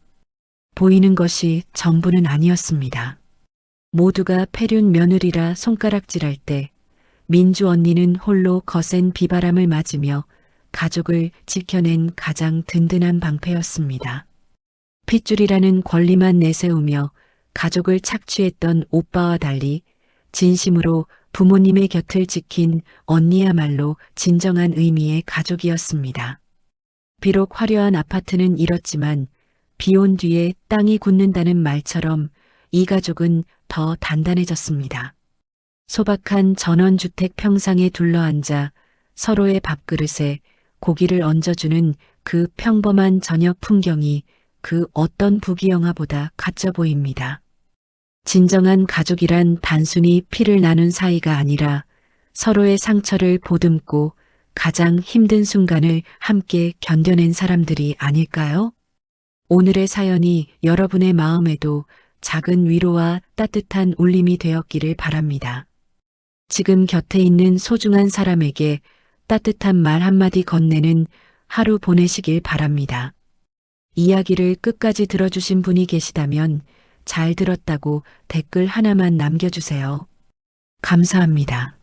보이는 것이 전부는 아니었습니다. 모두가 폐륜 며느리라 손가락질할 때 민주 언니는 홀로 거센 비바람을 맞으며 가족을 지켜낸 가장 든든한 방패였습니다. 핏줄이라는 권리만 내세우며 가족을 착취했던 오빠와 달리 진심으로 부모님의 곁을 지킨 언니야말로 진정한 의미의 가족이었습니다. 비록 화려한 아파트는 잃었지만 비 온 뒤에 땅이 굳는다는 말처럼 이 가족은 더 단단해졌습니다. 소박한 전원주택 평상에 둘러앉아 서로의 밥그릇에 고기를 얹어주는 그 평범한 저녁 풍경이 그 어떤 부귀영화보다 가져 보입니다. 진정한 가족이란 단순히 피를 나눈 사이가 아니라 서로의 상처를 보듬고 가장 힘든 순간을 함께 견뎌낸 사람들이 아닐까요? 오늘의 사연이 여러분의 마음에도 작은 위로와 따뜻한 울림이 되었기를 바랍니다. 지금 곁에 있는 소중한 사람에게 따뜻한 말 한마디 건네는 하루 보내시길 바랍니다. 이야기를 끝까지 들어주신 분이 계시다면 잘 들었다고 댓글 하나만 남겨주세요. 감사합니다.